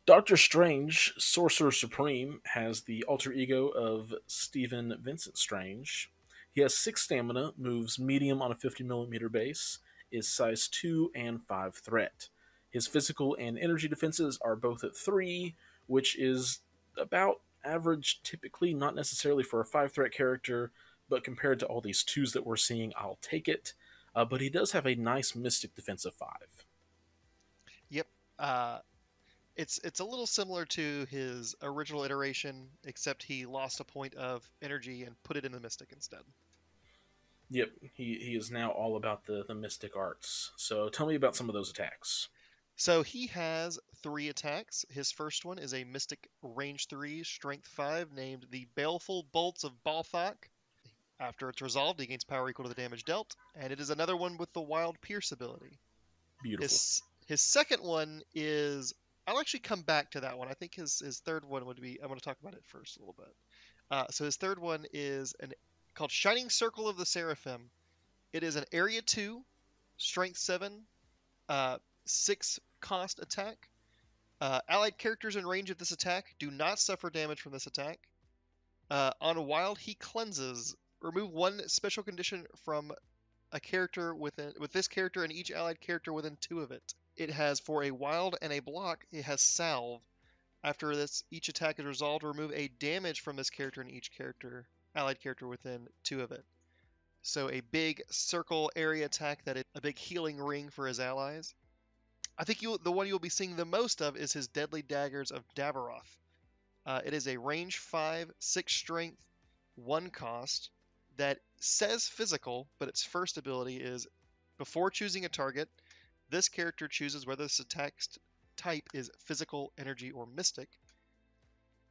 [SPEAKER 1] Doctor Strange, Sorcerer Supreme, has the alter ego of Stephen Vincent Strange. He has 6 stamina, moves medium on a 50 millimeter base, is size 2 and 5 threat. His physical and energy defenses are both at 3, which is about average typically, not necessarily for a 5 threat character, but compared to all these 2s that we're seeing, I'll take it. But he does have a nice Mystic defense of 5.
[SPEAKER 2] Yep. Uh, it's a little similar to his original iteration, except he lost a point of energy and put it in the Mystic instead.
[SPEAKER 1] Yep, he is now all about the mystic arts. So tell me about some of those attacks.
[SPEAKER 2] So he has 3 attacks. His first one is a Mystic range 3, strength 5, named the Baleful Bolts of Balthak. After it's resolved, he gains power equal to the damage dealt, and it is another one with the Wild Pierce ability.
[SPEAKER 1] Beautiful.
[SPEAKER 2] His second one is I'll actually come back to that one. I think his third one would be I'm going to talk about it first a little bit. So his third one is an called Shining Circle of the Seraphim. It is an Area 2, Strength 7, 6 cost attack. Allied characters in range of this attack do not suffer damage from this attack. On Wild, he cleanses. Remove one special condition from a character with this character and each allied character within 2 of it. It has for a wild and a block, it has salve. After this, each attack is resolved, remove a damage from this character and each allied character within 2 of it. So a big circle area attack that is a big healing ring for his allies. I think the one you'll be seeing the most of is his Deadly Daggers of Davaroth. It is a range 5, 6 strength, 1 cost that says physical, but its first ability is before choosing a target, this character chooses whether this attack type is physical, energy, or mystic.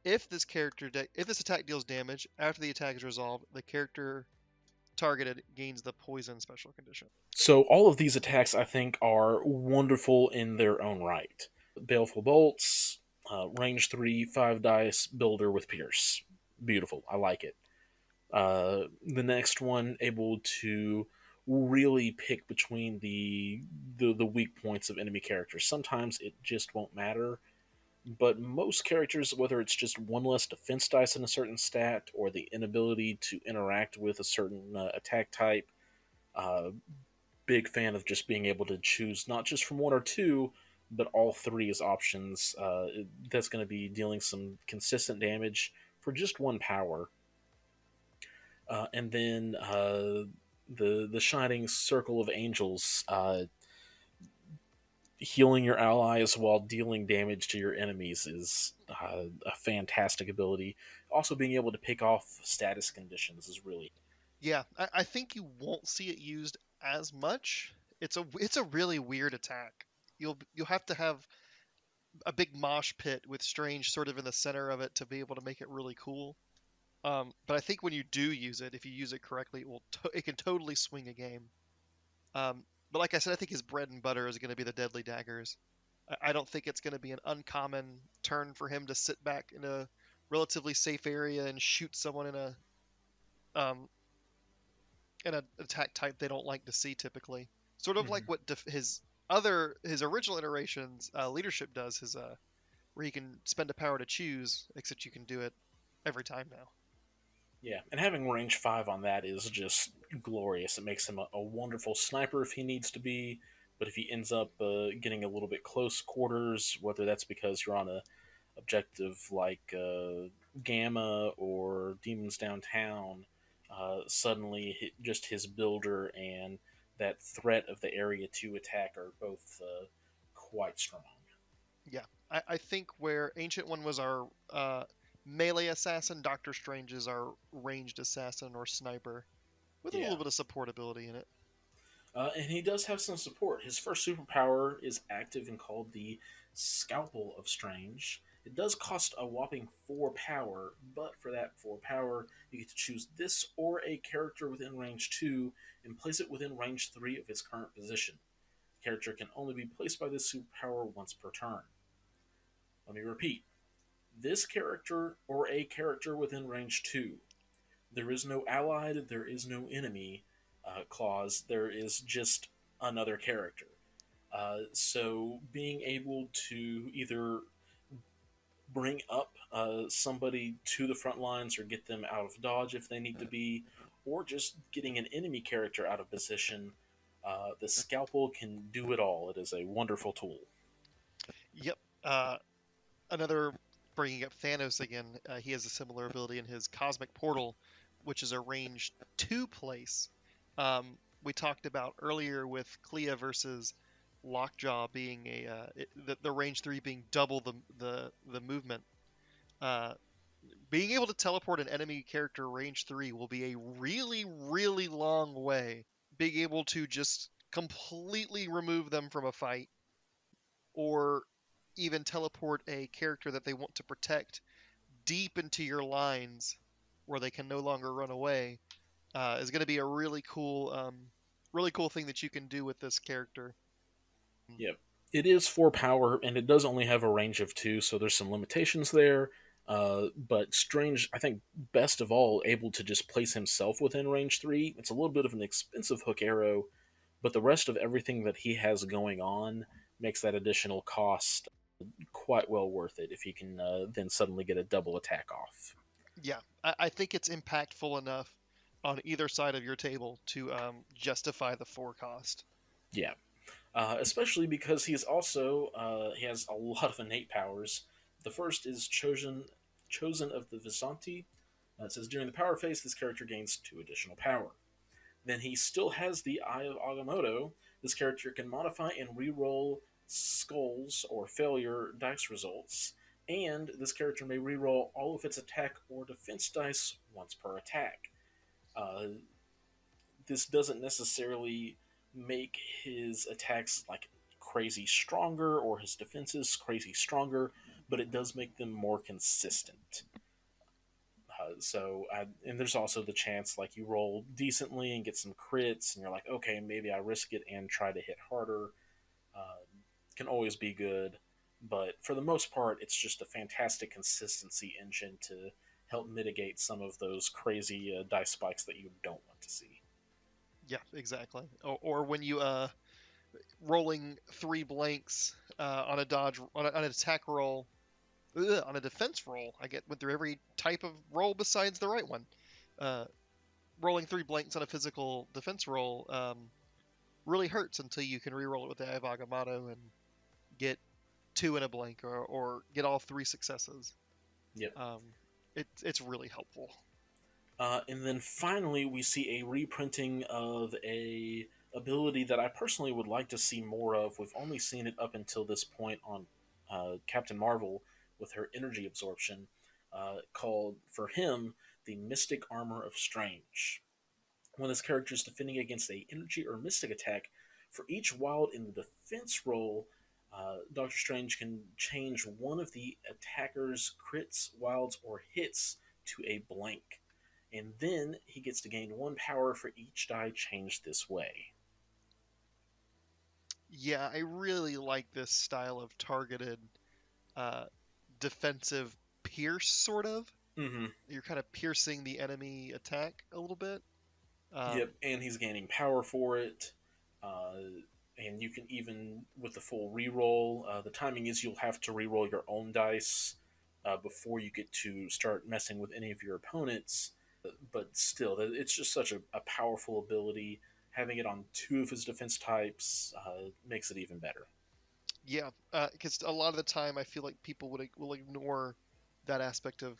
[SPEAKER 2] If this attack deals damage after the attack is resolved, the character targeted gains the poison special condition.
[SPEAKER 1] So all of these attacks, I think, are wonderful in their own right. Baleful bolts, range 3, 5 dice builder with pierce. Beautiful. I like it. The next one able to really pick between the weak points of enemy characters. Sometimes it just won't matter, but most characters, whether it's just one less defense dice in a certain stat or the inability to interact with a certain attack type, uh, big fan of just being able to choose not just from one or two, but all three as options. That's going to be dealing some consistent damage for just one power. And then the Shining Circle of Angels, healing your allies while dealing damage to your enemies is a fantastic ability. Also, being able to pick off status conditions is really
[SPEAKER 2] Yeah, I think you won't see it used as much. It's a really weird attack. You'll have to have a big mosh pit with Strange sort of in the center of it to be able to make it really cool. But I think when you do use it, if you use it correctly, it can totally swing a game. But like I said, I think his bread and butter is going to be the Deadly Daggers. I don't think it's going to be an uncommon turn for him to sit back in a relatively safe area and shoot someone um, in an attack type they don't like to see typically. Sort of like
[SPEAKER 1] Mhm.
[SPEAKER 2] what his original iterations leadership does, his where he can spend a power to choose, except you can do it every time now.
[SPEAKER 1] Yeah, and having range 5 on that is just glorious. It makes him a wonderful sniper if he needs to be, but if he ends up getting a little bit close quarters, whether that's because you're on a objective like Gamma or Demons Downtown, suddenly just his builder and that threat of the area 2 attack are both quite strong.
[SPEAKER 2] Yeah, I think where Ancient One was our melee assassin, Doctor Strange is our ranged assassin or sniper, with a
[SPEAKER 1] Yeah.
[SPEAKER 2] little bit of support ability in it.
[SPEAKER 1] And he does have some support. His first superpower is active and called the Scalpel of Strange. It does cost a whopping 4 power, but for that 4 power, you get to choose this or a character within range 2 and place it within range 3 of its current position. The character can only be placed by this superpower once per turn. Let me repeat, this character or a character within range 2. There is no allied, there is no enemy clause, there is just another character. So being able to either bring up somebody to the front lines or get them out of dodge if they need to be, or just getting an enemy character out of position, the scalpel can do it all. It is a wonderful tool.
[SPEAKER 2] Yep. Another bringing up Thanos again. He has a similar ability in his Cosmic Portal, which is a range 2 place. We talked about earlier with Clea versus Lockjaw being the range 3 being double the movement. Uh, Being able to teleport an enemy character range 3 will be a really, really long way. Being able to just completely remove them from a fight, or even teleport a character that they want to protect deep into your lines where they can no longer run away, is going to be a really cool thing that you can do with this character.
[SPEAKER 1] Yep. It is 4 power, and it does only have a range of 2, so there's some limitations there. But Strange, I think, best of all, able to just place himself within range 3. It's a little bit of an expensive hook arrow, but the rest of everything that he has going on makes that additional cost quite well worth it if he can then suddenly get a double attack off.
[SPEAKER 2] Yeah, I think it's impactful enough on either side of your table to justify the 4 cost.
[SPEAKER 1] Yeah. Especially because he's also he has a lot of innate powers. The first is chosen of the Visanti. It says during the power phase, this character gains 2 additional power. Then he still has the Eye of Agamotto. This character can modify and re-roll skulls or failure dice results, and this character may re-roll all of its attack or defense dice once per attack. Uh, this doesn't necessarily make his attacks like crazy stronger or his defenses crazy stronger, but it does make them more consistent. And there's also the chance like you roll decently and get some crits, and you're like, okay, maybe I risk it and try to hit harder. Can always be good, but for the most part, it's just a fantastic consistency engine to help mitigate some of those crazy dice spikes that you don't want to see.
[SPEAKER 2] Yeah, exactly. Or when you rolling 3 blanks on a dodge on an attack roll, on a defense roll. I went through every type of roll besides the right one. Uh, Rolling 3 blanks on a physical defense roll really hurts until you can re-roll it with the Eye of Agamotto and get 2 in a blank, or get all 3 successes.
[SPEAKER 1] Yep.
[SPEAKER 2] Um, it's really helpful.
[SPEAKER 1] And then finally, we see a reprinting of a ability that I personally would like to see more of. We've only seen it up until this point on Captain Marvel with her energy absorption, called for him the Mystic Armor of Strange. When this character is defending against a energy or mystic attack, for each wild in the defense roll, Doctor Strange can change one of the attacker's crits, wilds, or hits to a blank. And then he gets to gain 1 power for each die changed this way.
[SPEAKER 2] Yeah, I really like this style of targeted uh, defensive pierce, sort of.
[SPEAKER 1] Mm-hmm.
[SPEAKER 2] You're kind of piercing the enemy attack a little bit. Um,
[SPEAKER 1] Yep, and he's gaining power for it. Uh, and you can even, with the full reroll, the timing is you'll have to reroll your own dice before you get to start messing with any of your opponents. But still, it's just such a powerful ability. Having it on 2 of his defense types makes it even better.
[SPEAKER 2] Yeah, because a lot of the time I feel like people will ignore that aspect of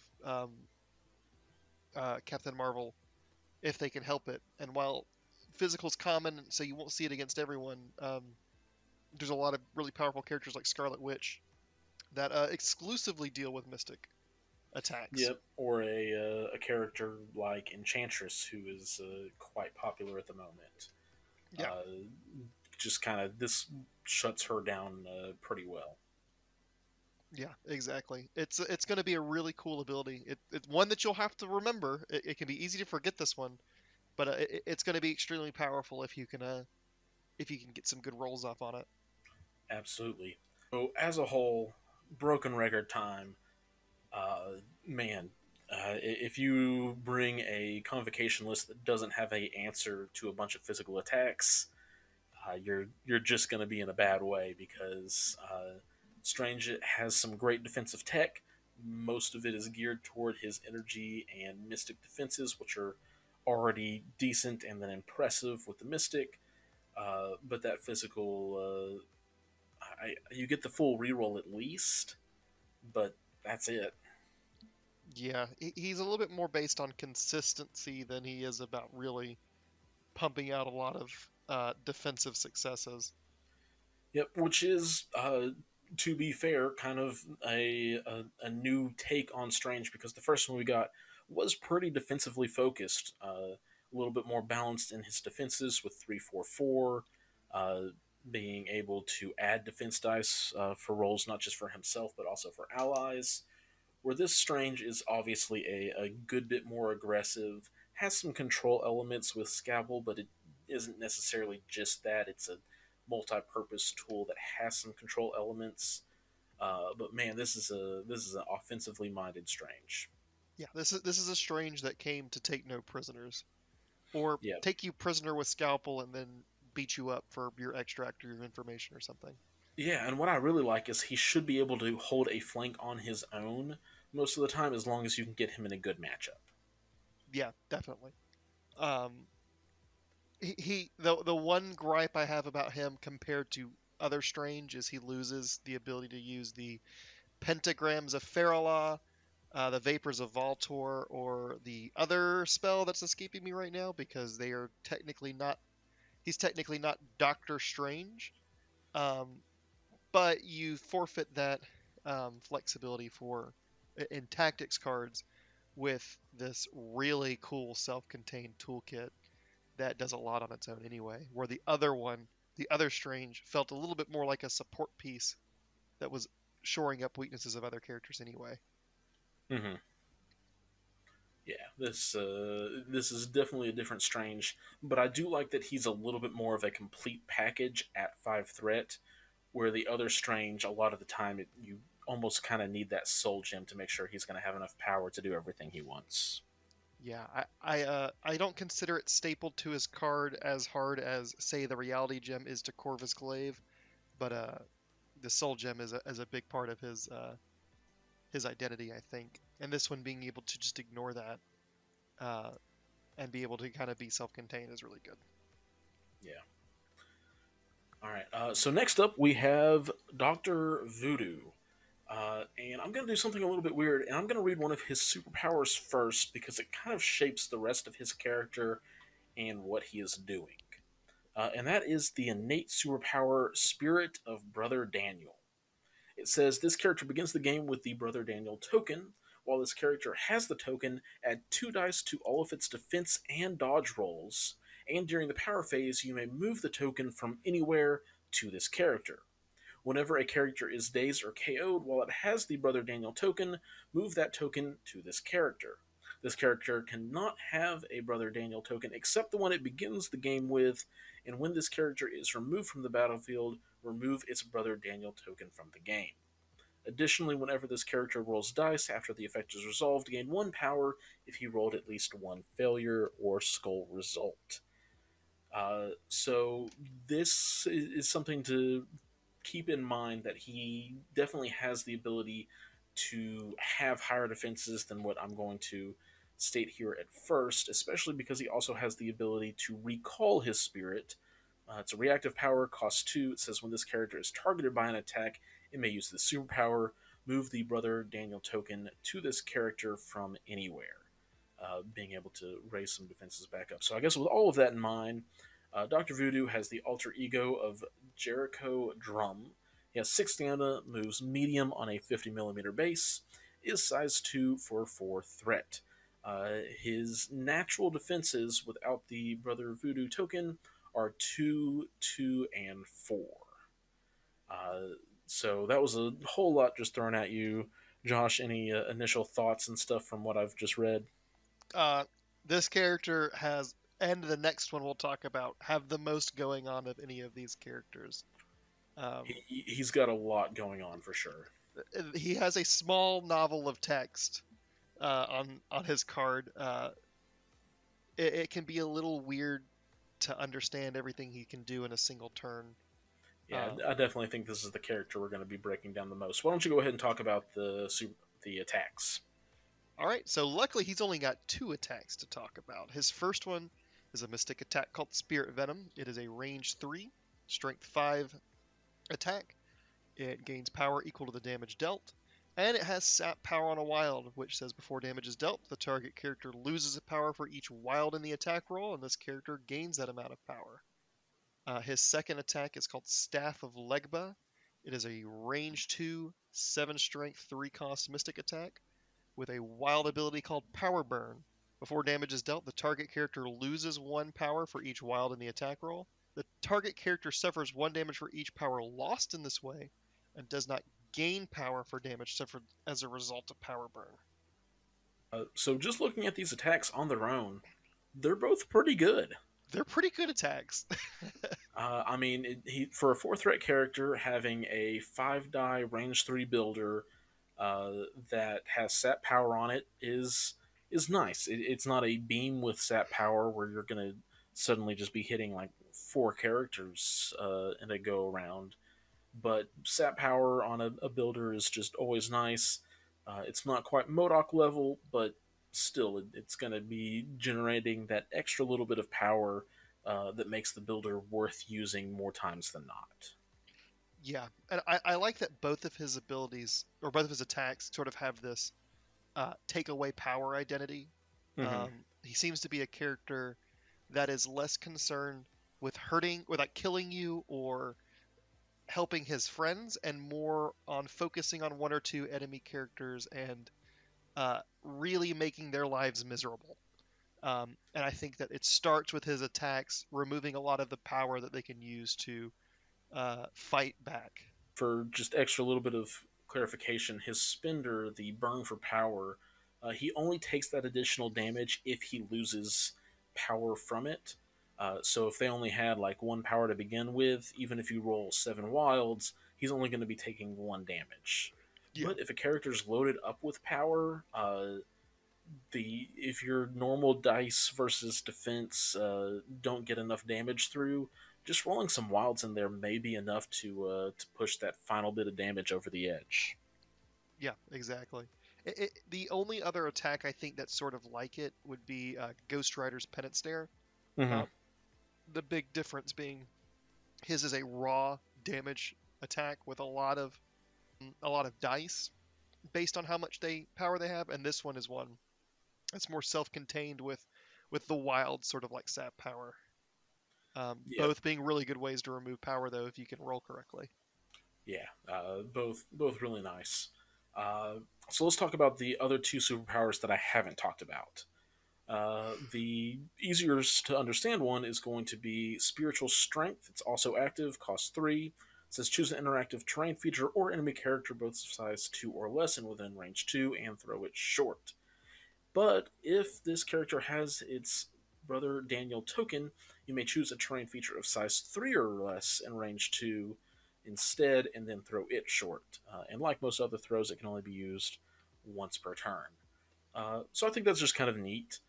[SPEAKER 2] Captain Marvel if they can help it. And while physical's common, so you won't see it against everyone, there's a lot of really powerful characters like Scarlet Witch that exclusively deal with mystic attacks.
[SPEAKER 1] Yep, or a character like Enchantress, who is quite popular at the moment.
[SPEAKER 2] Yeah,
[SPEAKER 1] Uh, just kind of this shuts her down pretty well.
[SPEAKER 2] yeah, exactly. It's going to be a really cool ability. It's one that you'll have to remember. It can be easy to forget this one, but it's going to be extremely powerful if you can get some good rolls off on it.
[SPEAKER 1] Absolutely. So as a whole, broken record time. Man, if you bring a convocation list that doesn't have a answer to a bunch of physical attacks, you're just going to be in a bad way because Strange has some great defensive tech. Most of it is geared toward his energy and mystic defenses, which are already decent and then impressive with the mystic. But that physical, you get the full reroll at least, but that's it.
[SPEAKER 2] Yeah, he's a little bit more based on consistency than he is about really pumping out a lot of defensive successes.
[SPEAKER 1] Yep, which is, to be fair, kind of a new take on Strange because the first one we got was pretty defensively focused, a little bit more balanced in his defenses with 3-4-4, uh, being able to add defense dice for rolls not just for himself but also for allies. Where this Strange is obviously a good bit more aggressive, has some control elements with Scabble, but it isn't necessarily just that. It's a multi-purpose tool that has some control elements. But man, this is an offensively minded Strange.
[SPEAKER 2] Yeah, this is a strange that came to take no prisoners, or
[SPEAKER 1] Yeah,
[SPEAKER 2] take you prisoner with scalpel and then beat you up for your extract or your information or something.
[SPEAKER 1] yeah, and what I really like is he should be able to hold a flank on his own most of the time, as long as you can get him in a good matchup.
[SPEAKER 2] Yeah, definitely. Um, the one gripe I have about him compared to other strange is he loses the ability to use the pentagrams of Faralaw, the vapors of Voltor, or the other spell that's escaping me right now because they are technically not. He's technically not Doctor Strange, um, but you forfeit that flexibility for in tactics cards with this really cool self-contained toolkit that does a lot on its own anyway. Where the other one, the other Strange, felt a little bit more like a support piece that was shoring up weaknesses of other characters anyway.
[SPEAKER 1] Mm-hmm. Yeah, this is definitely a different Strange, but I do like that he's a little bit more of a complete package at 5 threat, where the other Strange, a lot of the time, you almost kind of need that soul gem to make sure he's going to have enough power to do everything he wants.
[SPEAKER 2] Yeah, I don't consider it stapled to his card as hard as say the Reality Gem is to Corvus Glaive, but the Soul Gem is a big part of his identity, I think. And this one being able to just ignore that uh, and be able to kind of be self-contained is really good.
[SPEAKER 1] Yeah. All right. So next up we have Doctor Voodoo. And I'm going to do something a little bit weird, and I'm going to read one of his superpowers first because it kind of shapes the rest of his character and what he is doing. And that is the innate superpower Spirit of Brother Daniel. It says this character begins the game with the Brother Daniel token. While this character has the token, add 2 dice to all of its defense and dodge rolls. And during the power phase, you may move the token from anywhere to this character. Whenever a character is dazed or KO'd while it has the Brother Daniel token, move that token to this character. This character cannot have a Brother Daniel token except the one it begins the game with, and when this character is removed from the battlefield, remove its Brother Daniel token from the game. Additionally, whenever this character rolls dice after the effect is resolved, gain 1 power if he rolled at least 1 failure or skull result. So this is something to keep in mind, that he definitely has the ability to have higher defenses than what I'm going to state here at first, especially because he also has the ability to recall his spirit. It's a reactive power, cost 2. It says when this character is targeted by an attack, it may use the superpower. Move the Brother Daniel token to this character from anywhere. being able to raise some defenses back up. So I guess with all of that in mind, Dr. Voodoo has the alter ego of Jericho Drum. He has 6 stamina, moves medium on a 50 millimeter base, is size 2 for 4 threat. His natural defenses without the Brother Voodoo token are 2, 2, and 4. Uh, so that was a whole lot just thrown at you. Josh, any initial thoughts and stuff from what I've just read?
[SPEAKER 2] Uh, this character has, and the next one we'll talk about, have the most going on of any of these characters. Um,
[SPEAKER 1] He's got a lot going on for sure.
[SPEAKER 2] he has a small novel of text on his card. It can be a little weird to understand everything he can do in a single turn.
[SPEAKER 1] Yeah,
[SPEAKER 2] Um,
[SPEAKER 1] I definitely think this is the character we're going to be breaking down the most. Why don't you go ahead and talk about the attacks?
[SPEAKER 2] all right, so luckily he's only got 2 attacks to talk about. His first one is a mystic attack called Spirit Venom. It is a range 3, strength 5 attack. It gains power equal to the damage dealt. And it has sap power on a wild, which says before damage is dealt, the target character loses a power for each wild in the attack roll, and this character gains that amount of power. His second attack is called Staff of Legba. It is a range 2, 7 strength, 3 cost mystic attack with a wild ability called Power Burn. Before damage is dealt, the target character loses 1 power for each wild in the attack roll. The target character suffers 1 damage for each power lost in this way and does not gain power for damage suffered as a result of Power Burn.
[SPEAKER 1] So just looking at these attacks on their own, they're both pretty good.
[SPEAKER 2] They're pretty good attacks.
[SPEAKER 1] I mean, for a 4 threat character, having a 5 die range 3 builder uh, that has sap power on it is nice. It's not a beam with sap power where you're gonna suddenly just be hitting like 4 characters in a go around. But sap power on a builder is just always nice. It's not quite Modoc level, but still, it's going to be generating that extra little bit of power that makes the builder worth using more times than not.
[SPEAKER 2] Yeah, and I like that both of his abilities, or both of his attacks, sort of have this take away power identity.
[SPEAKER 1] Mm-hmm.
[SPEAKER 2] He seems to be a character that is less concerned with hurting, with like killing you or helping his friends, and more on focusing on 1 or 2 enemy characters and really making their lives miserable. And I think that it starts with his attacks, removing a lot of the power that they can use to fight back.
[SPEAKER 1] For just extra little bit of clarification, his spender, the burn for power, he only takes that additional damage if he loses power from it. So if they only had like 1 power to begin with, even if you roll 7 wilds, he's only going to be taking 1 damage.
[SPEAKER 2] Yeah,
[SPEAKER 1] But if a character's loaded up with power, the if your normal dice versus defense don't get enough damage through, just rolling some wilds in there may be enough to push that final bit of damage over the edge.
[SPEAKER 2] yeah, exactly. The only other attack I think that's sort of like it would be Ghost Rider's Penance Snare.
[SPEAKER 1] Mm-hmm.
[SPEAKER 2] Uh, the big difference being his is a raw damage attack with a lot of dice based on how much power they have, and this one is one that's more self-contained with the wild sort of like sap power.
[SPEAKER 1] Yep.
[SPEAKER 2] Both being really good ways to remove power though if you can roll correctly.
[SPEAKER 1] Yeah. Both really nice. Uh, so let's talk about the other 2 superpowers that I haven't talked about. The easier to understand one is going to be Spiritual Strength. It's also active, costs 3. It says choose an interactive terrain feature or enemy character, both size 2 or less and within range 2, and throw it short. But if this character has its brother Daniel token, you may choose a terrain feature of size 3 or less in range 2 instead, and then throw it short. And like most other throws, it can only be used once per turn. So I think that's just kind of neat.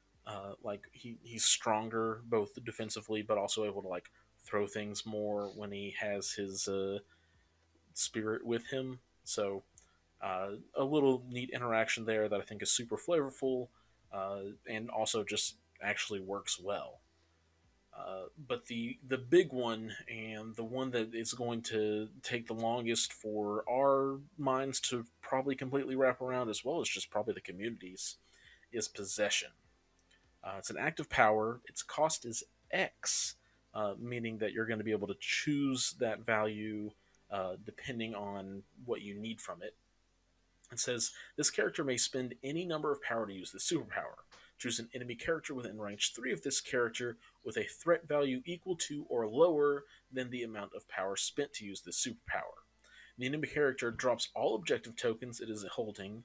[SPEAKER 1] Like he's stronger both defensively, but also able to like throw things more when he has his spirit with him. So a little neat interaction there that I think is super flavorful, and also just actually works well. But the big one and the one that is going to take the longest for our minds to probably completely wrap around, as well as just probably the communities, is possession. It's an active power. Its cost is X, meaning that you're going to be able to choose that value depending on what you need from it. It says this character may spend any number of power to use the superpower. Choose an enemy character within range 3 of this character with a threat value equal to or lower than the amount of power spent to use the superpower. The enemy character drops all objective tokens it is holding.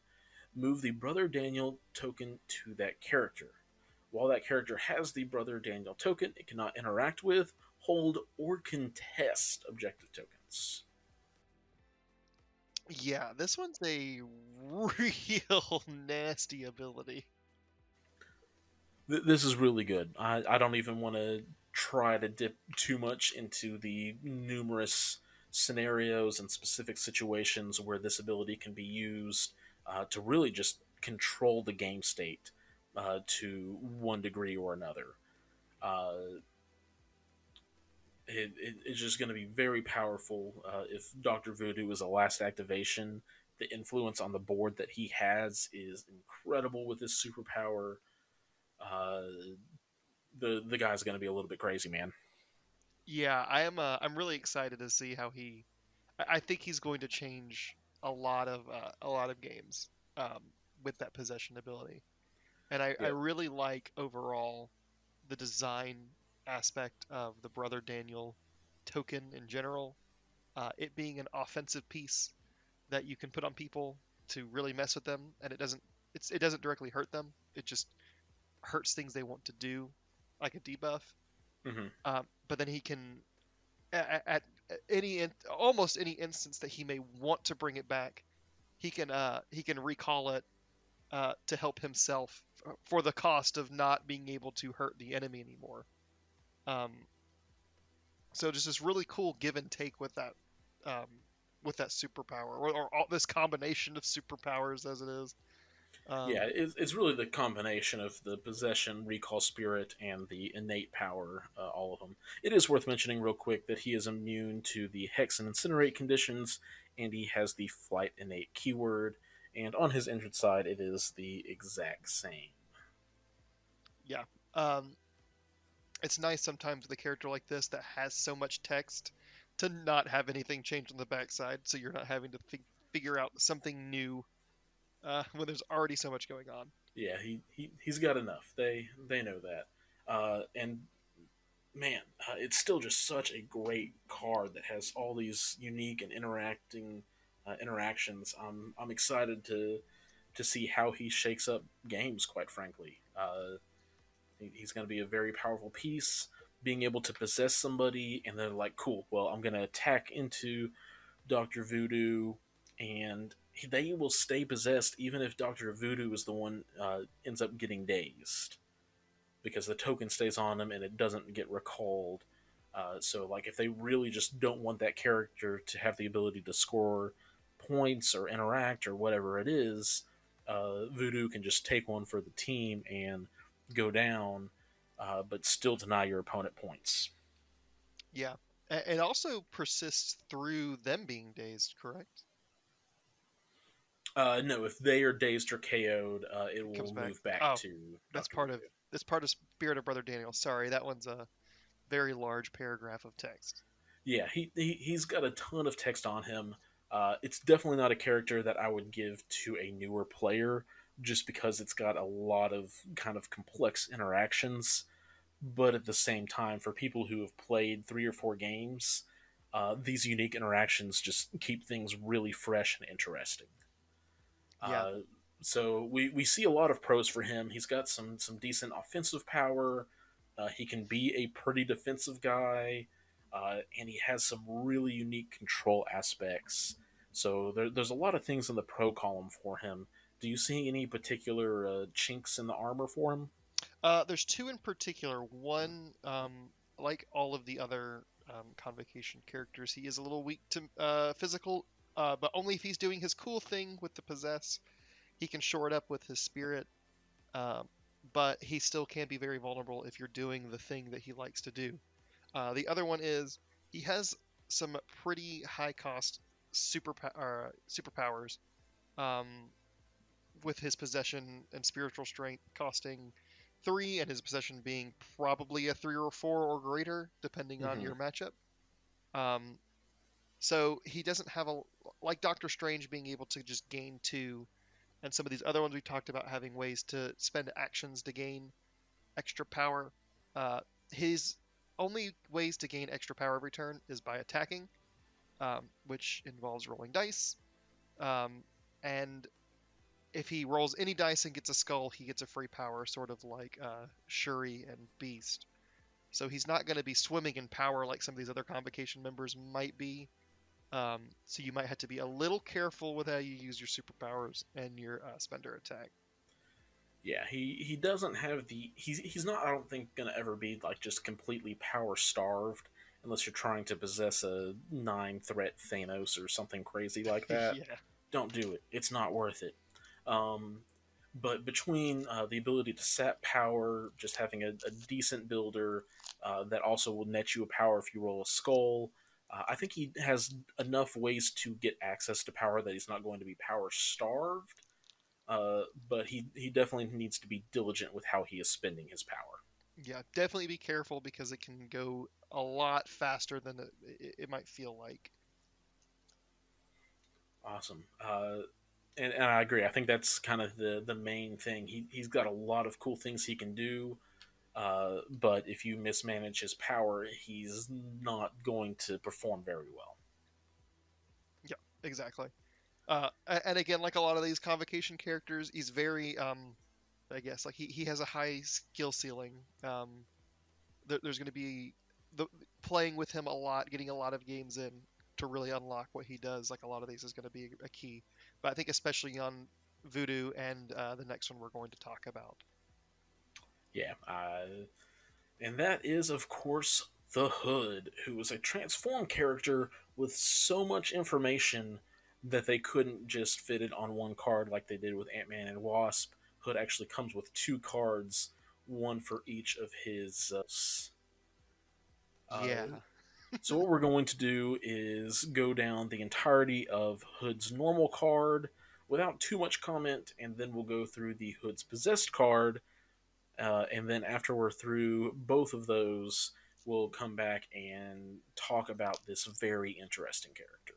[SPEAKER 1] Move the Brother Daniel token to that character. While that character has the Brother Daniel token, it cannot interact with, hold, or contest objective tokens.
[SPEAKER 2] Yeah, this one's a real nasty ability.
[SPEAKER 1] This is really good. I don't even want to try to dip too much into the numerous scenarios and specific situations where this ability can be used to really just control the game state to one degree or another. Uh, it's just going to be very powerful. If Dr. Voodoo is a last activation, the influence on the board that he has is incredible with his superpower. Uh, the guy's going to be a little bit crazy, man.
[SPEAKER 2] Yeah, I'm really excited to see how he. I think he's going to change a lot of games um, with that possession ability, and I
[SPEAKER 1] Yeah.
[SPEAKER 2] really like overall the design aspect of the Brother Daniel token in general. It being an offensive piece that you can put on people to really mess with them, and it doesn't directly hurt them. It just hurts things they want to do, like a debuff.
[SPEAKER 1] Hmm.
[SPEAKER 2] But then he can at almost any instance that he may want to bring it back, he can recall it to help himself for the cost of not being able to hurt the enemy anymore. Um, so just this really cool give and take um, with that superpower or all this combination of superpowers as it is. Um,
[SPEAKER 1] Yeah, it's really the combination of the possession, recall spirit, and the innate power, all of them. It is worth mentioning real quick that he is immune to the hex and incinerate conditions, and he has the flight innate keyword, and on his injured side, it is the exact same.
[SPEAKER 2] yeah. Um, it's nice sometimes with a character like this that has so much text to not have anything change on the backside, so you're not having to figure out something new when there's already so much going on.
[SPEAKER 1] Yeah, he's got enough. They know that, and man, it's still just such a great card that has all these unique and interacting interactions. I'm excited to see how he shakes up games. Quite frankly, he's going to be a very powerful piece. Being able to possess somebody, and they're like, "Cool, well, I'm going to attack into Doctor Voodoo," and they will stay possessed even if Doctor Voodoo is the one ends up getting dazed because the token stays on them and it doesn't get recalled. So, like, if they really just don't want that character to have the ability to score points or interact or whatever it is, Voodoo can just take one for the team and go down, but still deny your opponent points.
[SPEAKER 2] Yeah. It also persists through them being dazed, correct?
[SPEAKER 1] No, if they are dazed or KO'd, it
[SPEAKER 2] It comes
[SPEAKER 1] will
[SPEAKER 2] back.
[SPEAKER 1] move back
[SPEAKER 2] Oh,
[SPEAKER 1] to
[SPEAKER 2] that's
[SPEAKER 1] Doctor
[SPEAKER 2] part of
[SPEAKER 1] Voodoo.
[SPEAKER 2] Spirit of Brother Daniel. Sorry, that one's a very large paragraph of text.
[SPEAKER 1] Yeah, he's got a ton of text on him. It's definitely not a character that I would give to a newer player, just because it's got a lot of kind of complex interactions. But at the same time, for people who have played 3 or 4 games, these unique interactions just keep things really fresh and interesting.
[SPEAKER 2] Yeah,
[SPEAKER 1] Uh, so we see a lot of pros for him. He's got some decent offensive power. He can be a pretty defensive guy, and he has some really unique control aspects. So there's a lot of things in the pro column for him. Do you see any particular chinks in the armor for him?
[SPEAKER 2] there's two in particular. One, like all of the other Convocation characters, he is a little weak to physical, but only if he's doing his cool thing with the possess. He can shore it up with his spirit, um, but he still can be very vulnerable if you're doing the thing that he likes to do. The other one is he has some pretty high cost superpowers um, with his possession and spiritual strength costing 3, and his possession being probably a 3 or 4 or greater, depending on
[SPEAKER 1] Hmm.
[SPEAKER 2] your matchup. Um, so he doesn't have a like Doctor Strange being able to just gain 2, and some of these other ones we talked about having ways to spend actions to gain extra power. Uh, his only ways to gain extra power every turn is by attacking, which involves rolling dice. Um, and if he rolls any dice and gets a skull, he gets a free power, sort of like Shuri and Beast. So he's not going to be swimming in power like some of these other Convocation members might be. So you might have to be a little careful with how you use your superpowers and your spender attack.
[SPEAKER 1] Yeah, he doesn't have he's not, I don't think, gonna ever be like just completely power starved unless you're trying to possess a 9 threat Thanos or something crazy like that.
[SPEAKER 2] Yeah,
[SPEAKER 1] Don't do it. It's not worth it. Um, but between the ability to sap power, just having a decent builder that also will net you a power if you roll a skull, I think he has enough ways to get access to power that he's not going to be power starved. But he definitely needs to be diligent with how he is spending his power.
[SPEAKER 2] yeah, definitely be careful because it can go a lot faster than it might feel like.
[SPEAKER 1] Awesome. And I agree. I think that's kind of the main thing. He's got a lot of cool things he can do, but if you mismanage his power, he's not going to perform very well.
[SPEAKER 2] Yeah, exactly. And again, like a lot of these Convocation characters, he's very, I guess, like he has a high skill ceiling. There's going to be the playing with him a lot, getting a lot of games in to really unlock what he does. Like a lot of these is going to be a key. But I think especially on Voodoo and the next one we're going to talk about.
[SPEAKER 1] Yeah, and that is, of course, the Hood, who is a transformed character with so much information that they couldn't just fit it on one card like they did with Ant Man and Wasp. Hood actually comes with 2 cards, one for each of his.
[SPEAKER 2] Yeah,
[SPEAKER 1] So, what we're going to do is go down the entirety of Hood's normal card without too much comment, and then we'll go through the Hood's possessed card, and then after we're through both of those, we'll come back and talk about this very interesting character.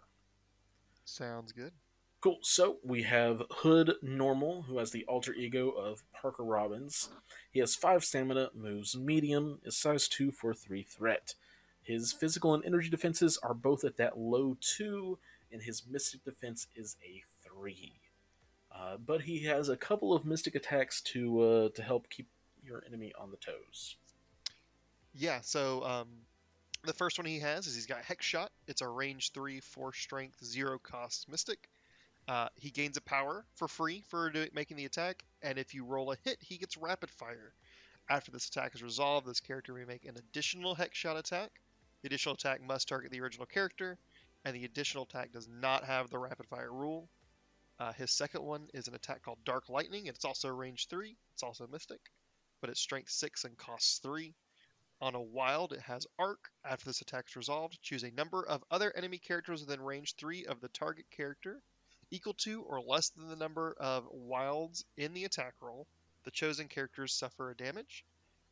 [SPEAKER 2] sounds good.
[SPEAKER 1] Cool. So we have Hood Normal, who has the alter ego of Parker Robbins. He has 5 stamina, moves medium, is size 2 for 3 threat. His physical and energy defenses are both at that low 2, and his mystic defense is a 3. But he has a couple of mystic attacks to help keep your enemy on the toes.
[SPEAKER 2] Yeah, so the first one he has is he's got Hex Shot. It's a range 3, 4 strength, 0 cost mystic. He gains a power for free for making the attack, and if you roll a hit, he gets rapid fire. After this attack is resolved, this character may make an additional Hex Shot attack. The additional attack must target the original character, and the additional attack does not have the rapid fire rule. His second one is an attack called Dark Lightning. It's also range 3. It's also Mystic, but it's strength 6 and costs 3. On a wild, it has Arc. After this attack is resolved, choose a number of other enemy characters within range 3 of the target character, equal to or less than the number of wilds in the attack roll. The chosen characters suffer a damage.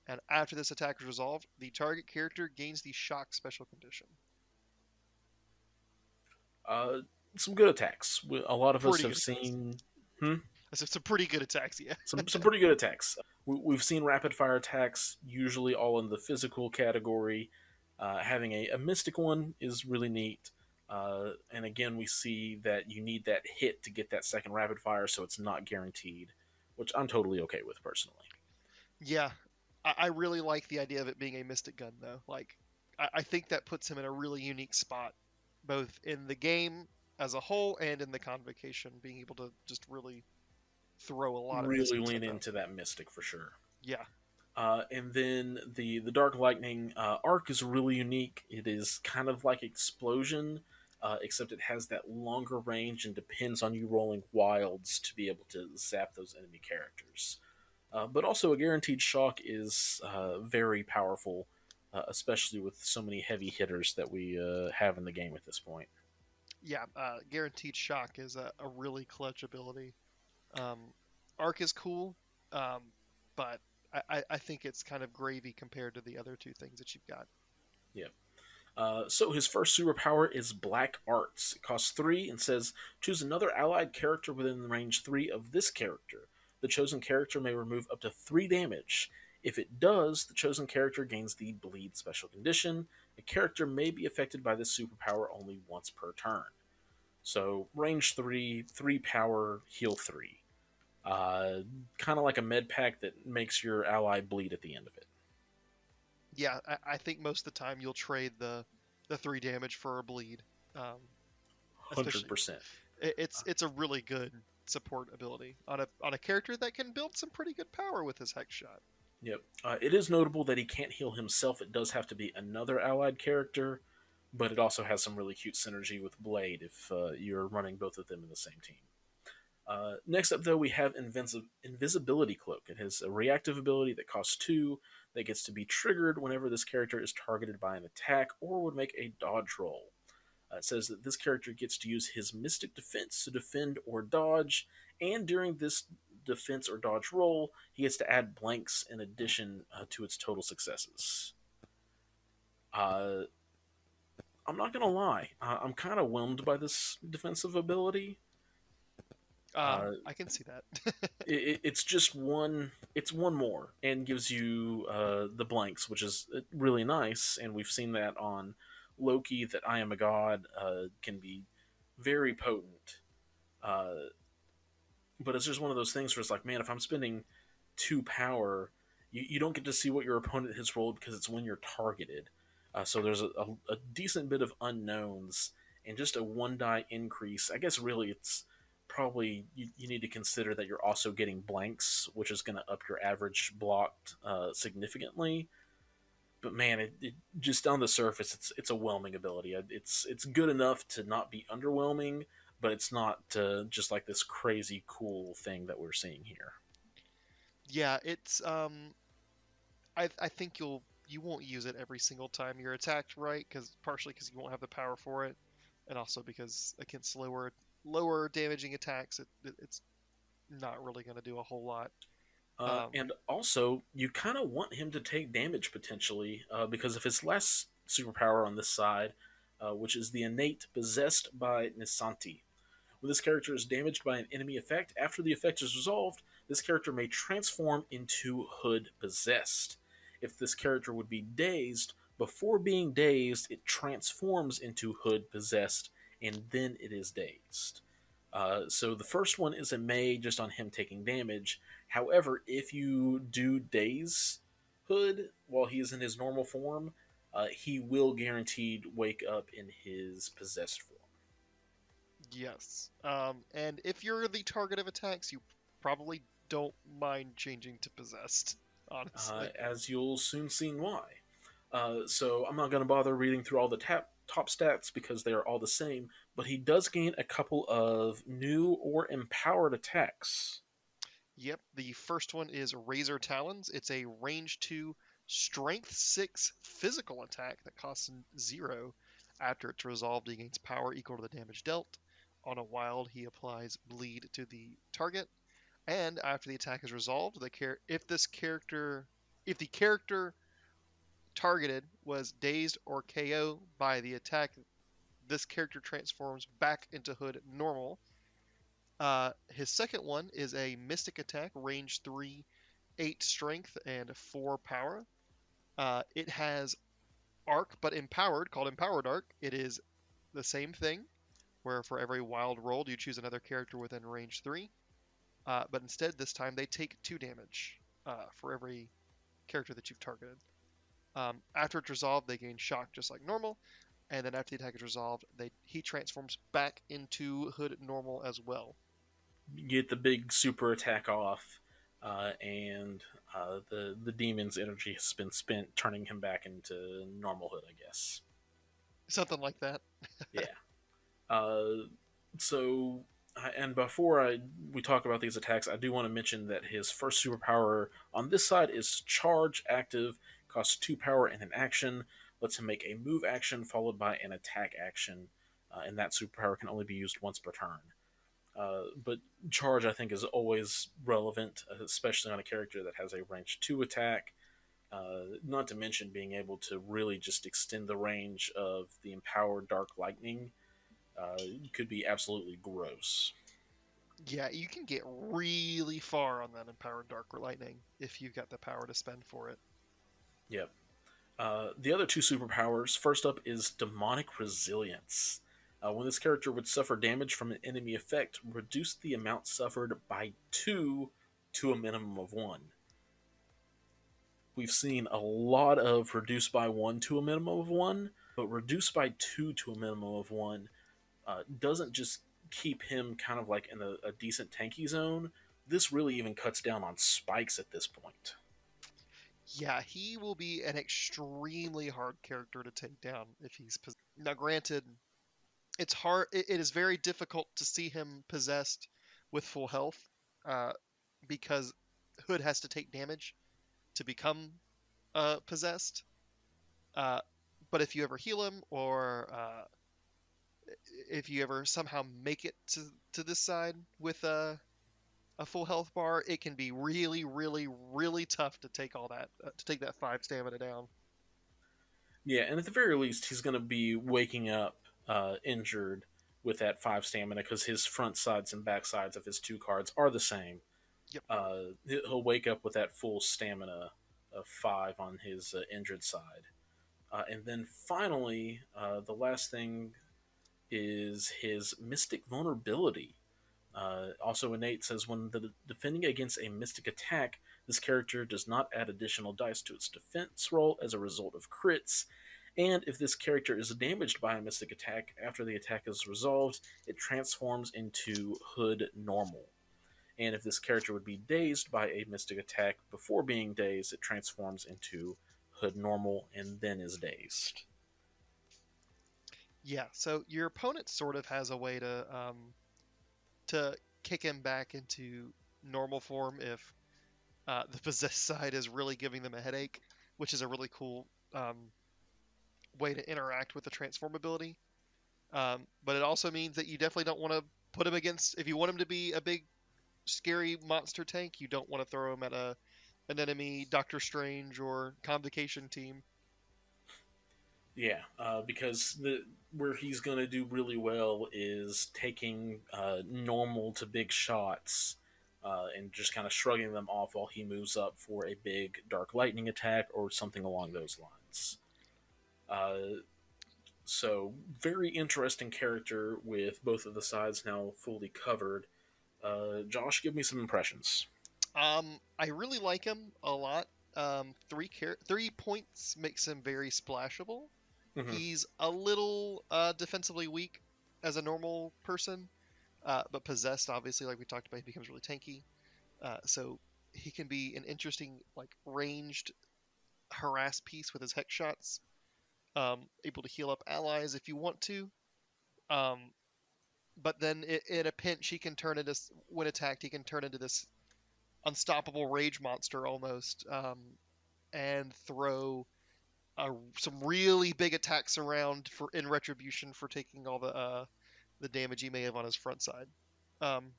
[SPEAKER 2] And after this attack is resolved, the target character gains the Shock special condition.
[SPEAKER 1] Uh, some good attacks. A lot of us
[SPEAKER 2] Pretty
[SPEAKER 1] have
[SPEAKER 2] good attacks.
[SPEAKER 1] seen hmm,
[SPEAKER 2] That's some pretty good attacks, yeah.
[SPEAKER 1] some pretty good attacks. We've seen rapid fire attacks, usually all in the physical category. Having a mystic one is really neat. And again, we see that you need that hit to get that second rapid fire, so it's not guaranteed, which I'm totally okay with personally.
[SPEAKER 2] Yeah, I really like the idea of it being a Mystic Gun, though. Like, I think that puts him in a really unique spot, both in the game as a whole and in the Convocation, being able to just really throw a lot of
[SPEAKER 1] Really
[SPEAKER 2] mystics
[SPEAKER 1] lean
[SPEAKER 2] at them.
[SPEAKER 1] into that mystic for sure.
[SPEAKER 2] Yeah,
[SPEAKER 1] And then the Dark Lightning arc is really unique. It is kind of like Explosion, except it has that longer range and depends on you rolling wilds to be able to zap those enemy characters. But also, a guaranteed shock is very powerful, especially with so many heavy hitters that we have in the game at this point.
[SPEAKER 2] yeah. Guaranteed Shock is a really clutch ability. Um, Arc is cool, um, but I think it's kind of gravy compared to the other two things that you've got.
[SPEAKER 1] Yeah. So his first superpower is Black Arts. It costs 3 and says choose another allied character within range 3 of this character. The chosen character may remove up to 3 damage. If it does, the chosen character gains the Bleed special condition. A character may be affected by this superpower only once per turn. So range 3, 3 power, heal 3. Uh, kind of like a med pack that makes your ally bleed at the end of it.
[SPEAKER 2] Yeah, I think most of the time you'll trade the 3 damage for a bleed. Um, Especially
[SPEAKER 1] 100%.
[SPEAKER 2] it's a really good support ability on a character that can build some pretty good power with his hex shot.
[SPEAKER 1] Yep. It is notable that he can't heal himself. It does have to be another allied character, but it also has some really cute synergy with Blade if you're running both of them in the same team. Next up, though, we have Invisibility Cloak. It has a reactive ability that costs 2 that gets to be triggered whenever this character is targeted by an attack or would make a dodge roll. It says that this character gets to use his Mystic Defense to defend or dodge, and during this defense or dodge roll, he gets to add blanks in addition to its total successes. Uh, I'm not gonna lie, I'm kind of whelmed by this defensive ability.
[SPEAKER 2] I can see that.
[SPEAKER 1] It's just one. It's one more, and gives you the blanks, which is really nice. And we've seen that on Loki. That I am a god can be very potent. Uh, but it's just one of those things where it's like, man, if I'm spending 2 power, you don't get to see what your opponent has rolled because it's when you're targeted. So there's a decent bit of unknowns and just a 1 die increase. I guess really it's probably you need to consider that you're also getting blanks, which is going to up your average blocked significantly. But man, it just on the surface, it's a whelming ability. It's good enough to not be underwhelming, but it's not just like this crazy cool thing that we're seeing here.
[SPEAKER 2] Yeah, it's I think you won't use it every single time you're attacked, right? Because partially because you won't have the power for it, and also because against lower damaging attacks, it's not really going to do a whole lot.
[SPEAKER 1] And also, you kind of want him to take damage potentially because of his last superpower on this side, which is the innate possessed by Nisanti. When this character is damaged by an enemy effect, after the effect is resolved, this character may transform into Hood Possessed. If this character would be dazed, before being dazed, it transforms into Hood Possessed, and then it is dazed. So the first one is a May just on him taking damage. However, if you do daze Hood while he is in his normal form, he will guaranteed wake up in his possessed form.
[SPEAKER 2] Yes. And if you're the target of attacks, you probably don't mind changing to possessed, honestly.
[SPEAKER 1] As you'll soon see why. So I'm not going to bother reading through all the top stats because they are all the same, but he does gain a couple of new or empowered attacks.
[SPEAKER 2] Yep, the first one is Razor Talons. It's a range 2, strength 6 physical attack that costs 0. After it's resolved, he gains power equal to the damage dealt. On a wild, he applies bleed to the target. And after the attack is resolved, if the character targeted was dazed or KO by the attack, this character transforms back into Hood normal. His second one is a Mystic attack, range 3, 8 strength, and 4 power. It has Arc, but empowered, called Empowered Arc. It is the same thing, where for every wild roll, you choose another character within range 3. But instead, this time, they take 2 damage for every character that you've targeted. After it's resolved, they gain shock just like normal. And then after the attack is resolved, he transforms back into Hood normal as well.
[SPEAKER 1] You get the big super attack off, and the demon's energy has been spent turning him back into normal Hood, I guess.
[SPEAKER 2] Something like that.
[SPEAKER 1] Yeah. Uh, so, and before we talk about these attacks, I do want to mention that his first superpower on this side is Charge Active, costs 2 power and an action, lets him make a move action followed by an attack action, and that superpower can only be used once per turn. But charge, I think, is always relevant, especially on a character that has a range 2 attack. Not to mention being able to really just extend the range of the empowered Dark Lightning could be absolutely gross.
[SPEAKER 2] Yeah, you can get really far on that empowered Dark Lightning if you've got the power to spend for it.
[SPEAKER 1] Yep. The other two superpowers, first up is Demonic Resilience. When this character would suffer damage from an enemy effect, reduce the amount suffered by 2 to a minimum of 1. We've seen a lot of reduce by 1 to a minimum of 1, but reduce by 2 to a minimum of 1 doesn't just keep him kind of like in a decent tanky zone. This really even cuts down on spikes at this point.
[SPEAKER 2] Yeah, he will be an extremely hard character to take down if he's now. Granted, it's hard. It is very difficult to see him possessed with full health, uh, because Hood has to take damage to become possessed. Uh, but if you ever heal him, or if you ever somehow make it to this side with a full health bar, it can be really, really, really tough to take all that to take that 5 stamina down.
[SPEAKER 1] Yeah, and at the very least, he's going to be waking up injured with that 5 stamina because his front sides and back sides of his 2 cards are the same.
[SPEAKER 2] Yep.
[SPEAKER 1] He'll wake up with that full stamina of 5 on his injured side. And then finally, the last thing is his Mystic Vulnerability. Also, innate says when defending against a mystic attack, this character does not add additional dice to its defense roll as a result of crits. And if this character is damaged by a mystic attack after the attack is resolved, it transforms into Hood Normal. And if this character would be dazed by a mystic attack before being dazed, it transforms into Hood Normal and then is dazed.
[SPEAKER 2] Yeah. So your opponent sort of has a way to kick him back into normal form if the possessed side is really giving them a headache, which is a really cool way to interact with the transform ability. But it also means that you definitely don't want to put him against. If you want him to be a big, scary monster tank, you don't want to throw him at an enemy Doctor Strange or Convocation team.
[SPEAKER 1] Yeah, because where he's going to do really well is taking normal to big shots and just kind of shrugging them off while he moves up for a big dark lightning attack or something along those lines. So, very interesting character with both of the sides now fully covered. Josh, give me some impressions.
[SPEAKER 2] I really like him a lot. 3 points makes him very splashable.
[SPEAKER 1] Mm-hmm.
[SPEAKER 2] He's a little defensively weak as a normal person, but possessed, obviously, like we talked about, he becomes really tanky. So he can be an interesting, like, ranged harass piece with his hex shots. Able to heal up allies if you want to. Um, but then in a pinch, he can turn into, when attacked, he can turn into this unstoppable rage monster almost, and throw some really big attacks around for in retribution for taking all the damage he may have on his front side. Um,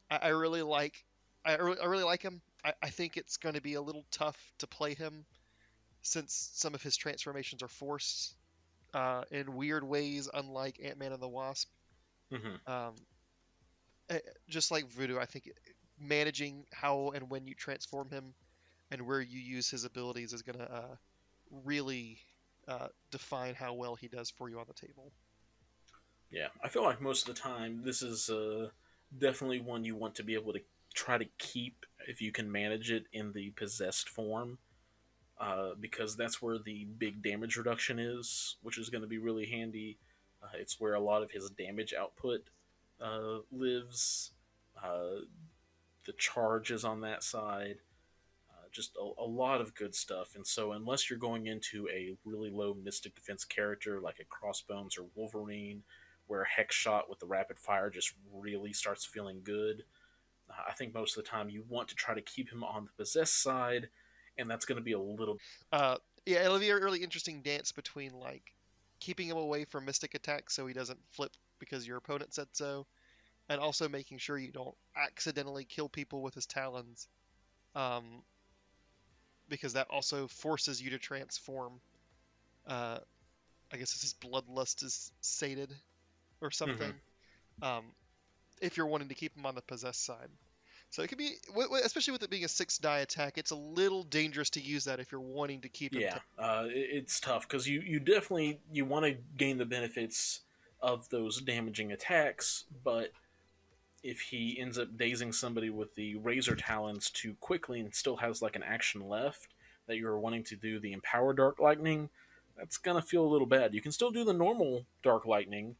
[SPEAKER 2] I really like I really like him. I think it's going to be a little tough to play him since some of his transformations are forced in weird ways, unlike Ant-Man and the Wasp.
[SPEAKER 1] Mm-hmm.
[SPEAKER 2] Um, just like Voodoo, I think managing how and when you transform him and where you use his abilities is going to really define how well he does for you on the table.
[SPEAKER 1] Yeah, I feel like most of the time this is definitely one you want to be able to try to keep if you can manage it in the possessed form, because that's where the big damage reduction is, which is going to be really handy. It's where a lot of his damage output lives. Uh, the charge is on that side. Just a lot of good stuff. And so, unless you're going into a really low Mystic Defense character like a Crossbones or Wolverine, where Hex Shot with the rapid fire just really starts feeling good, I think most of the time you want to try to keep him on the possessed side, and that's going to be a little.
[SPEAKER 2] Uh, yeah, it'll be a really interesting dance between like keeping him away from mystic attacks so he doesn't flip because your opponent said so, and also making sure you don't accidentally kill people with his talons, um, because that also forces you to transform. Uh, I guess his bloodlust is sated or
[SPEAKER 1] Hmm.
[SPEAKER 2] something. Um, if you're wanting to keep him on the possessed side. So it could be, especially with it being a 6 die attack, it's a little dangerous to use that if you're wanting to keep him.
[SPEAKER 1] Yeah, it's tough because you definitely you want to gain the benefits of those damaging attacks, but if he ends up dazing somebody with the razor talons too quickly and still has like an action left that you're wanting to do the empower dark lightning, that's gonna feel a little bad. You can still do the normal dark lightning,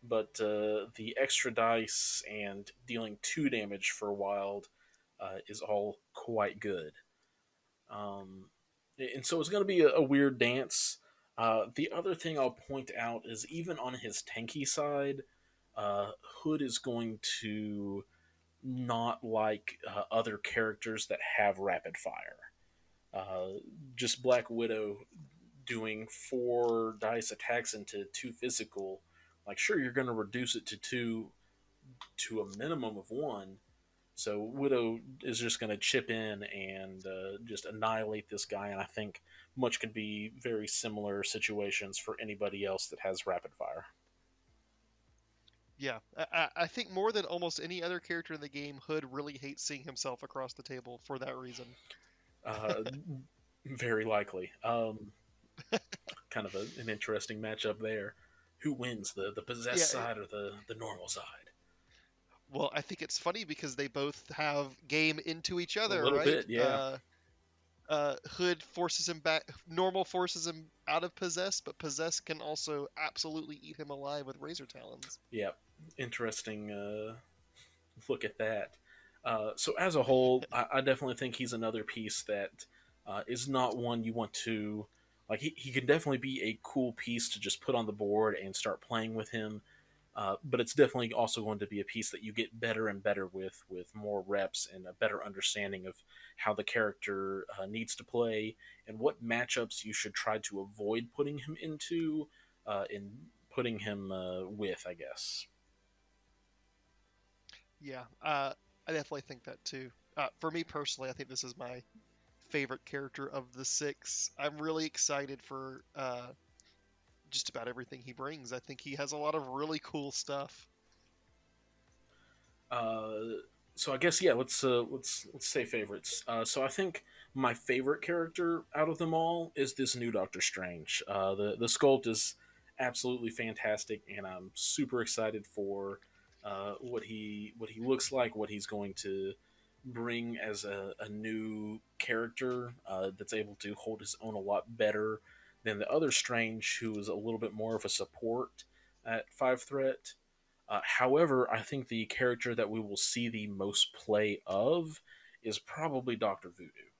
[SPEAKER 1] but the extra dice and dealing 2 damage for a wild is all quite good. Um, and so it's going to be a weird dance. The other thing I'll point out is even on his tanky side, Hood is going to not like other characters that have rapid fire. Uh, just Black Widow doing 4 dice attacks into 2 physical. Like, sure, you're going to reduce it to 2 to a minimum of 1, so Widow is just going to chip in and just annihilate this guy, and I think much could be very similar situations for anybody else that has rapid fire.
[SPEAKER 2] Yeah, I think more than almost any other character in the game, Hood really hates seeing himself across the table for that reason.
[SPEAKER 1] Uh, Very likely. Kind of an interesting matchup there. Who wins, the
[SPEAKER 2] Yeah,
[SPEAKER 1] possessed side or the normal side?
[SPEAKER 2] well, I think it's funny because they both have game into each
[SPEAKER 1] A
[SPEAKER 2] other,
[SPEAKER 1] little
[SPEAKER 2] right?
[SPEAKER 1] bit, yeah.
[SPEAKER 2] Hood forces him back, normal forces him out of possess, but possess can also absolutely eat him alive with razor talons.
[SPEAKER 1] Yeah, interesting look at that. So as a whole, I definitely think he's another piece that is not one you want to like. He can definitely be a cool piece to just put on the board and start playing with him. But it's definitely also going to be a piece that you get better and better with more reps and a better understanding of how the character needs to play and what matchups you should try to avoid putting him into in putting him with, I guess.
[SPEAKER 2] Yeah, I definitely think that too. For me personally, I think this is my favorite character of the 6. I'm really excited for just about everything he brings. I think he has a lot of really cool stuff.
[SPEAKER 1] Uh, so I guess yeah, let's say favorites. So I think my favorite character out of them all is this new Doctor Strange. The sculpt is absolutely fantastic, and I'm super excited for what he looks like, what he's going to bring as a new character that's able to hold his own a lot better than the other Strange, who is a little bit more of a support at 5 threat. However, I think the character that we will see the most play of is probably Doctor Voodoo.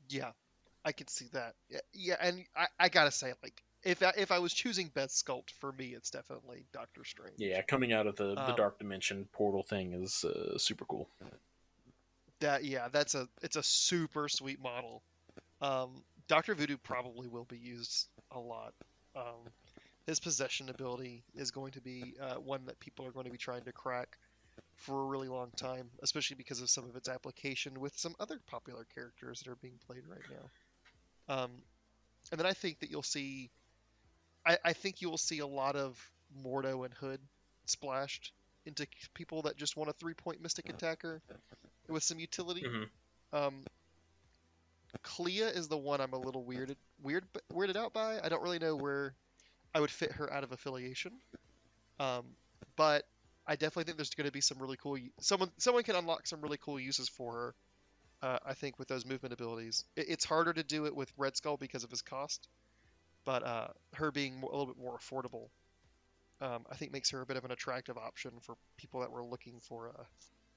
[SPEAKER 2] Yeah, I can see that. Yeah, yeah, and I gotta say, like, if I was choosing best sculpt for me, it's definitely Doctor
[SPEAKER 1] Yeah,
[SPEAKER 2] Strange.
[SPEAKER 1] coming out of the
[SPEAKER 2] Um,
[SPEAKER 1] Dark Dimension portal thing is super cool.
[SPEAKER 2] that yeah, it's a super sweet model. Doctor Voodoo probably will be used a lot. Um, his possession ability is going to be one that people are going to be trying to crack for a really long time, especially because of some of its application with some other popular characters that are being played right now. Um, and then I think that you'll see, I think you will see a lot of Mordo and Hood splashed into people that just want a 3 point Mystic attacker with some utility.
[SPEAKER 1] Hmm.
[SPEAKER 2] Um, Clea is the one I'm a little weirded out by. I don't really know where I would fit her out of affiliation. Um, but I definitely think there's going to be some really cool. Someone can unlock some really cool uses for her. I think with those movement abilities, it's harder to do it with Red Skull because of his cost, but her being a little bit more affordable, I think makes her a bit of an attractive option for people that were looking for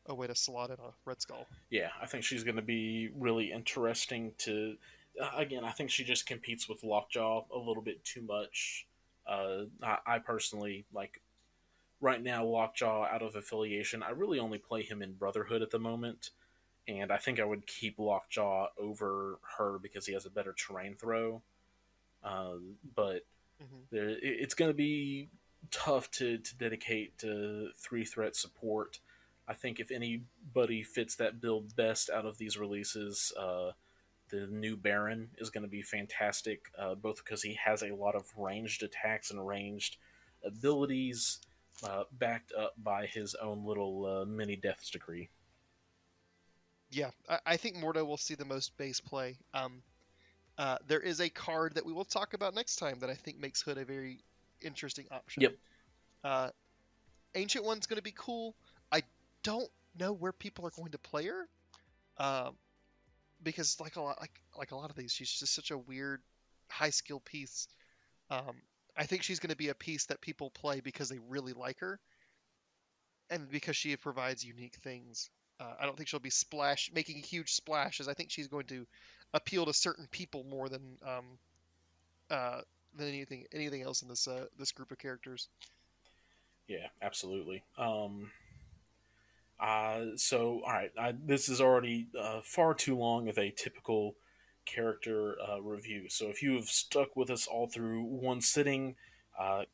[SPEAKER 2] a way to slot in a Red Skull.
[SPEAKER 1] Yeah, I think she's going to be really interesting to. Again, I think she just competes with Lockjaw a little bit too much. I personally like right now Lockjaw out of affiliation. I really only play him in Brotherhood at the moment, and I think I would keep Lockjaw over her because he has a better terrain throw. But
[SPEAKER 2] Hmm.
[SPEAKER 1] it's going to be tough to dedicate to 3 threat support. I think if anybody fits that build best out of these releases, the new Baron is going to be fantastic, both because he has a lot of ranged attacks and ranged abilities, backed up by his own little mini Death's Decree.
[SPEAKER 2] Yeah, I think Mordo will see the most base play. There is a card that we will talk about next time that I think makes Hood a very interesting
[SPEAKER 1] Yep.
[SPEAKER 2] option. Uh, Ancient One's going to be cool. I don't know where people are going to play her, um, because like a lot of these, she's just such a weird high skill piece. Um, I think she's going to be a piece that people play because they really like her, and because she provides unique things. I don't think she'll be making huge splashes. I think she's going to appeal to certain people more uh, than anything else in this group of characters.
[SPEAKER 1] Yeah, absolutely. So, all right, this is already far too long of a typical character review. So, if you have stuck with us all through one sitting,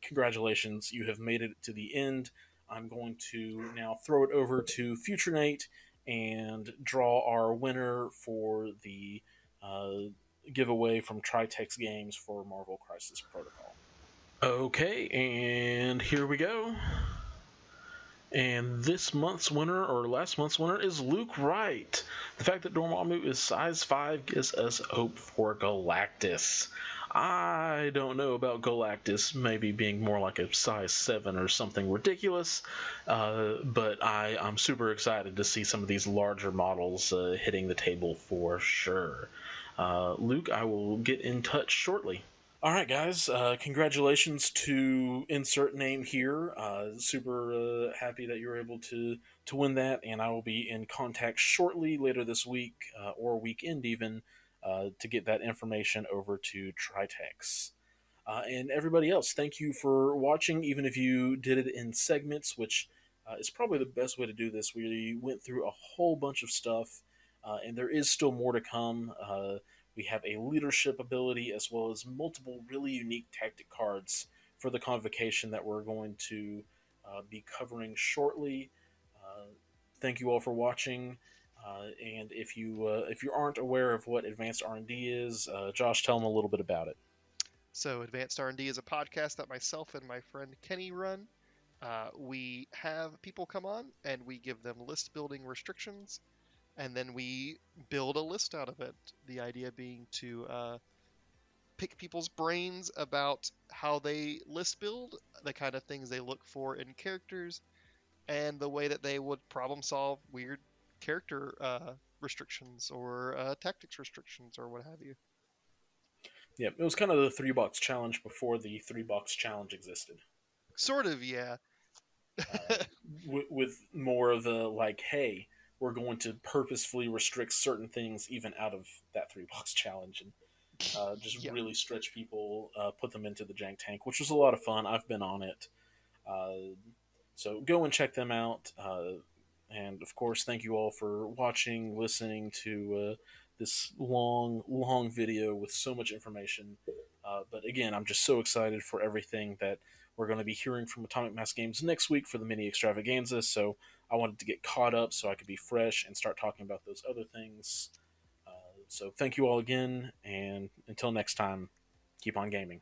[SPEAKER 1] congratulations, you have made it to the end. I'm going to now throw it over to Future Nate and draw our winner for the uh, giveaway from Tritex Games for Marvel Crisis Protocol. Okay, and here we go. And this month's winner, or last month's winner, is Luke Wright. The fact that Dormammu is size 5 gives us hope for Galactus. I don't know about Galactus maybe being more like a size 7 or something ridiculous, but I'm super excited to see some of these larger models hitting the table for sure. Luke, I will get in touch shortly. All right, guys. Congratulations to insert name here. Super happy that you were able to win that, and I will be in contact shortly later this week or weekend even to get that information over to Tritex. And everybody else, thank you for watching, even if you did it in segments, which is probably the best way to do this. We went through a whole bunch of stuff, and there is still more to come. We have a leadership ability as well as multiple really unique tactic cards for the Convocation that we're going to be covering shortly. Uh, Thank you all for watching. And if you aren't aware of what advanced R&D is, Josh, tell them a little bit about it.
[SPEAKER 2] So, Advanced R&D is a podcast that myself and my friend Kenny run. We have people come on and we give them list building restrictions, and then we build a list out of it. The idea being to pick people's brains about how they list build, the kind of things they look for in characters, and the way that they would problem solve weird character restrictions or tactics restrictions or what have you.
[SPEAKER 1] Yeah, it was kind of the 3 box challenge before the 3 box challenge existed.
[SPEAKER 2] Sort of, yeah.
[SPEAKER 1] With more of a like, hey, we're going to purposefully restrict certain things even out of that 3 box challenge, and just
[SPEAKER 2] Yeah.
[SPEAKER 1] really stretch people, put them into the jank tank, which was a lot of fun. I've been on it. Uh, so go and check them out. And of course, thank you all for watching, listening to this long video with so much information. But again, I'm just so excited for everything that we're going to be hearing from Atomic Mass Games next week for the mini extravaganza. So I wanted to get caught up so I could be fresh and start talking about those other things. So thank you all again, and until next time, keep on gaming.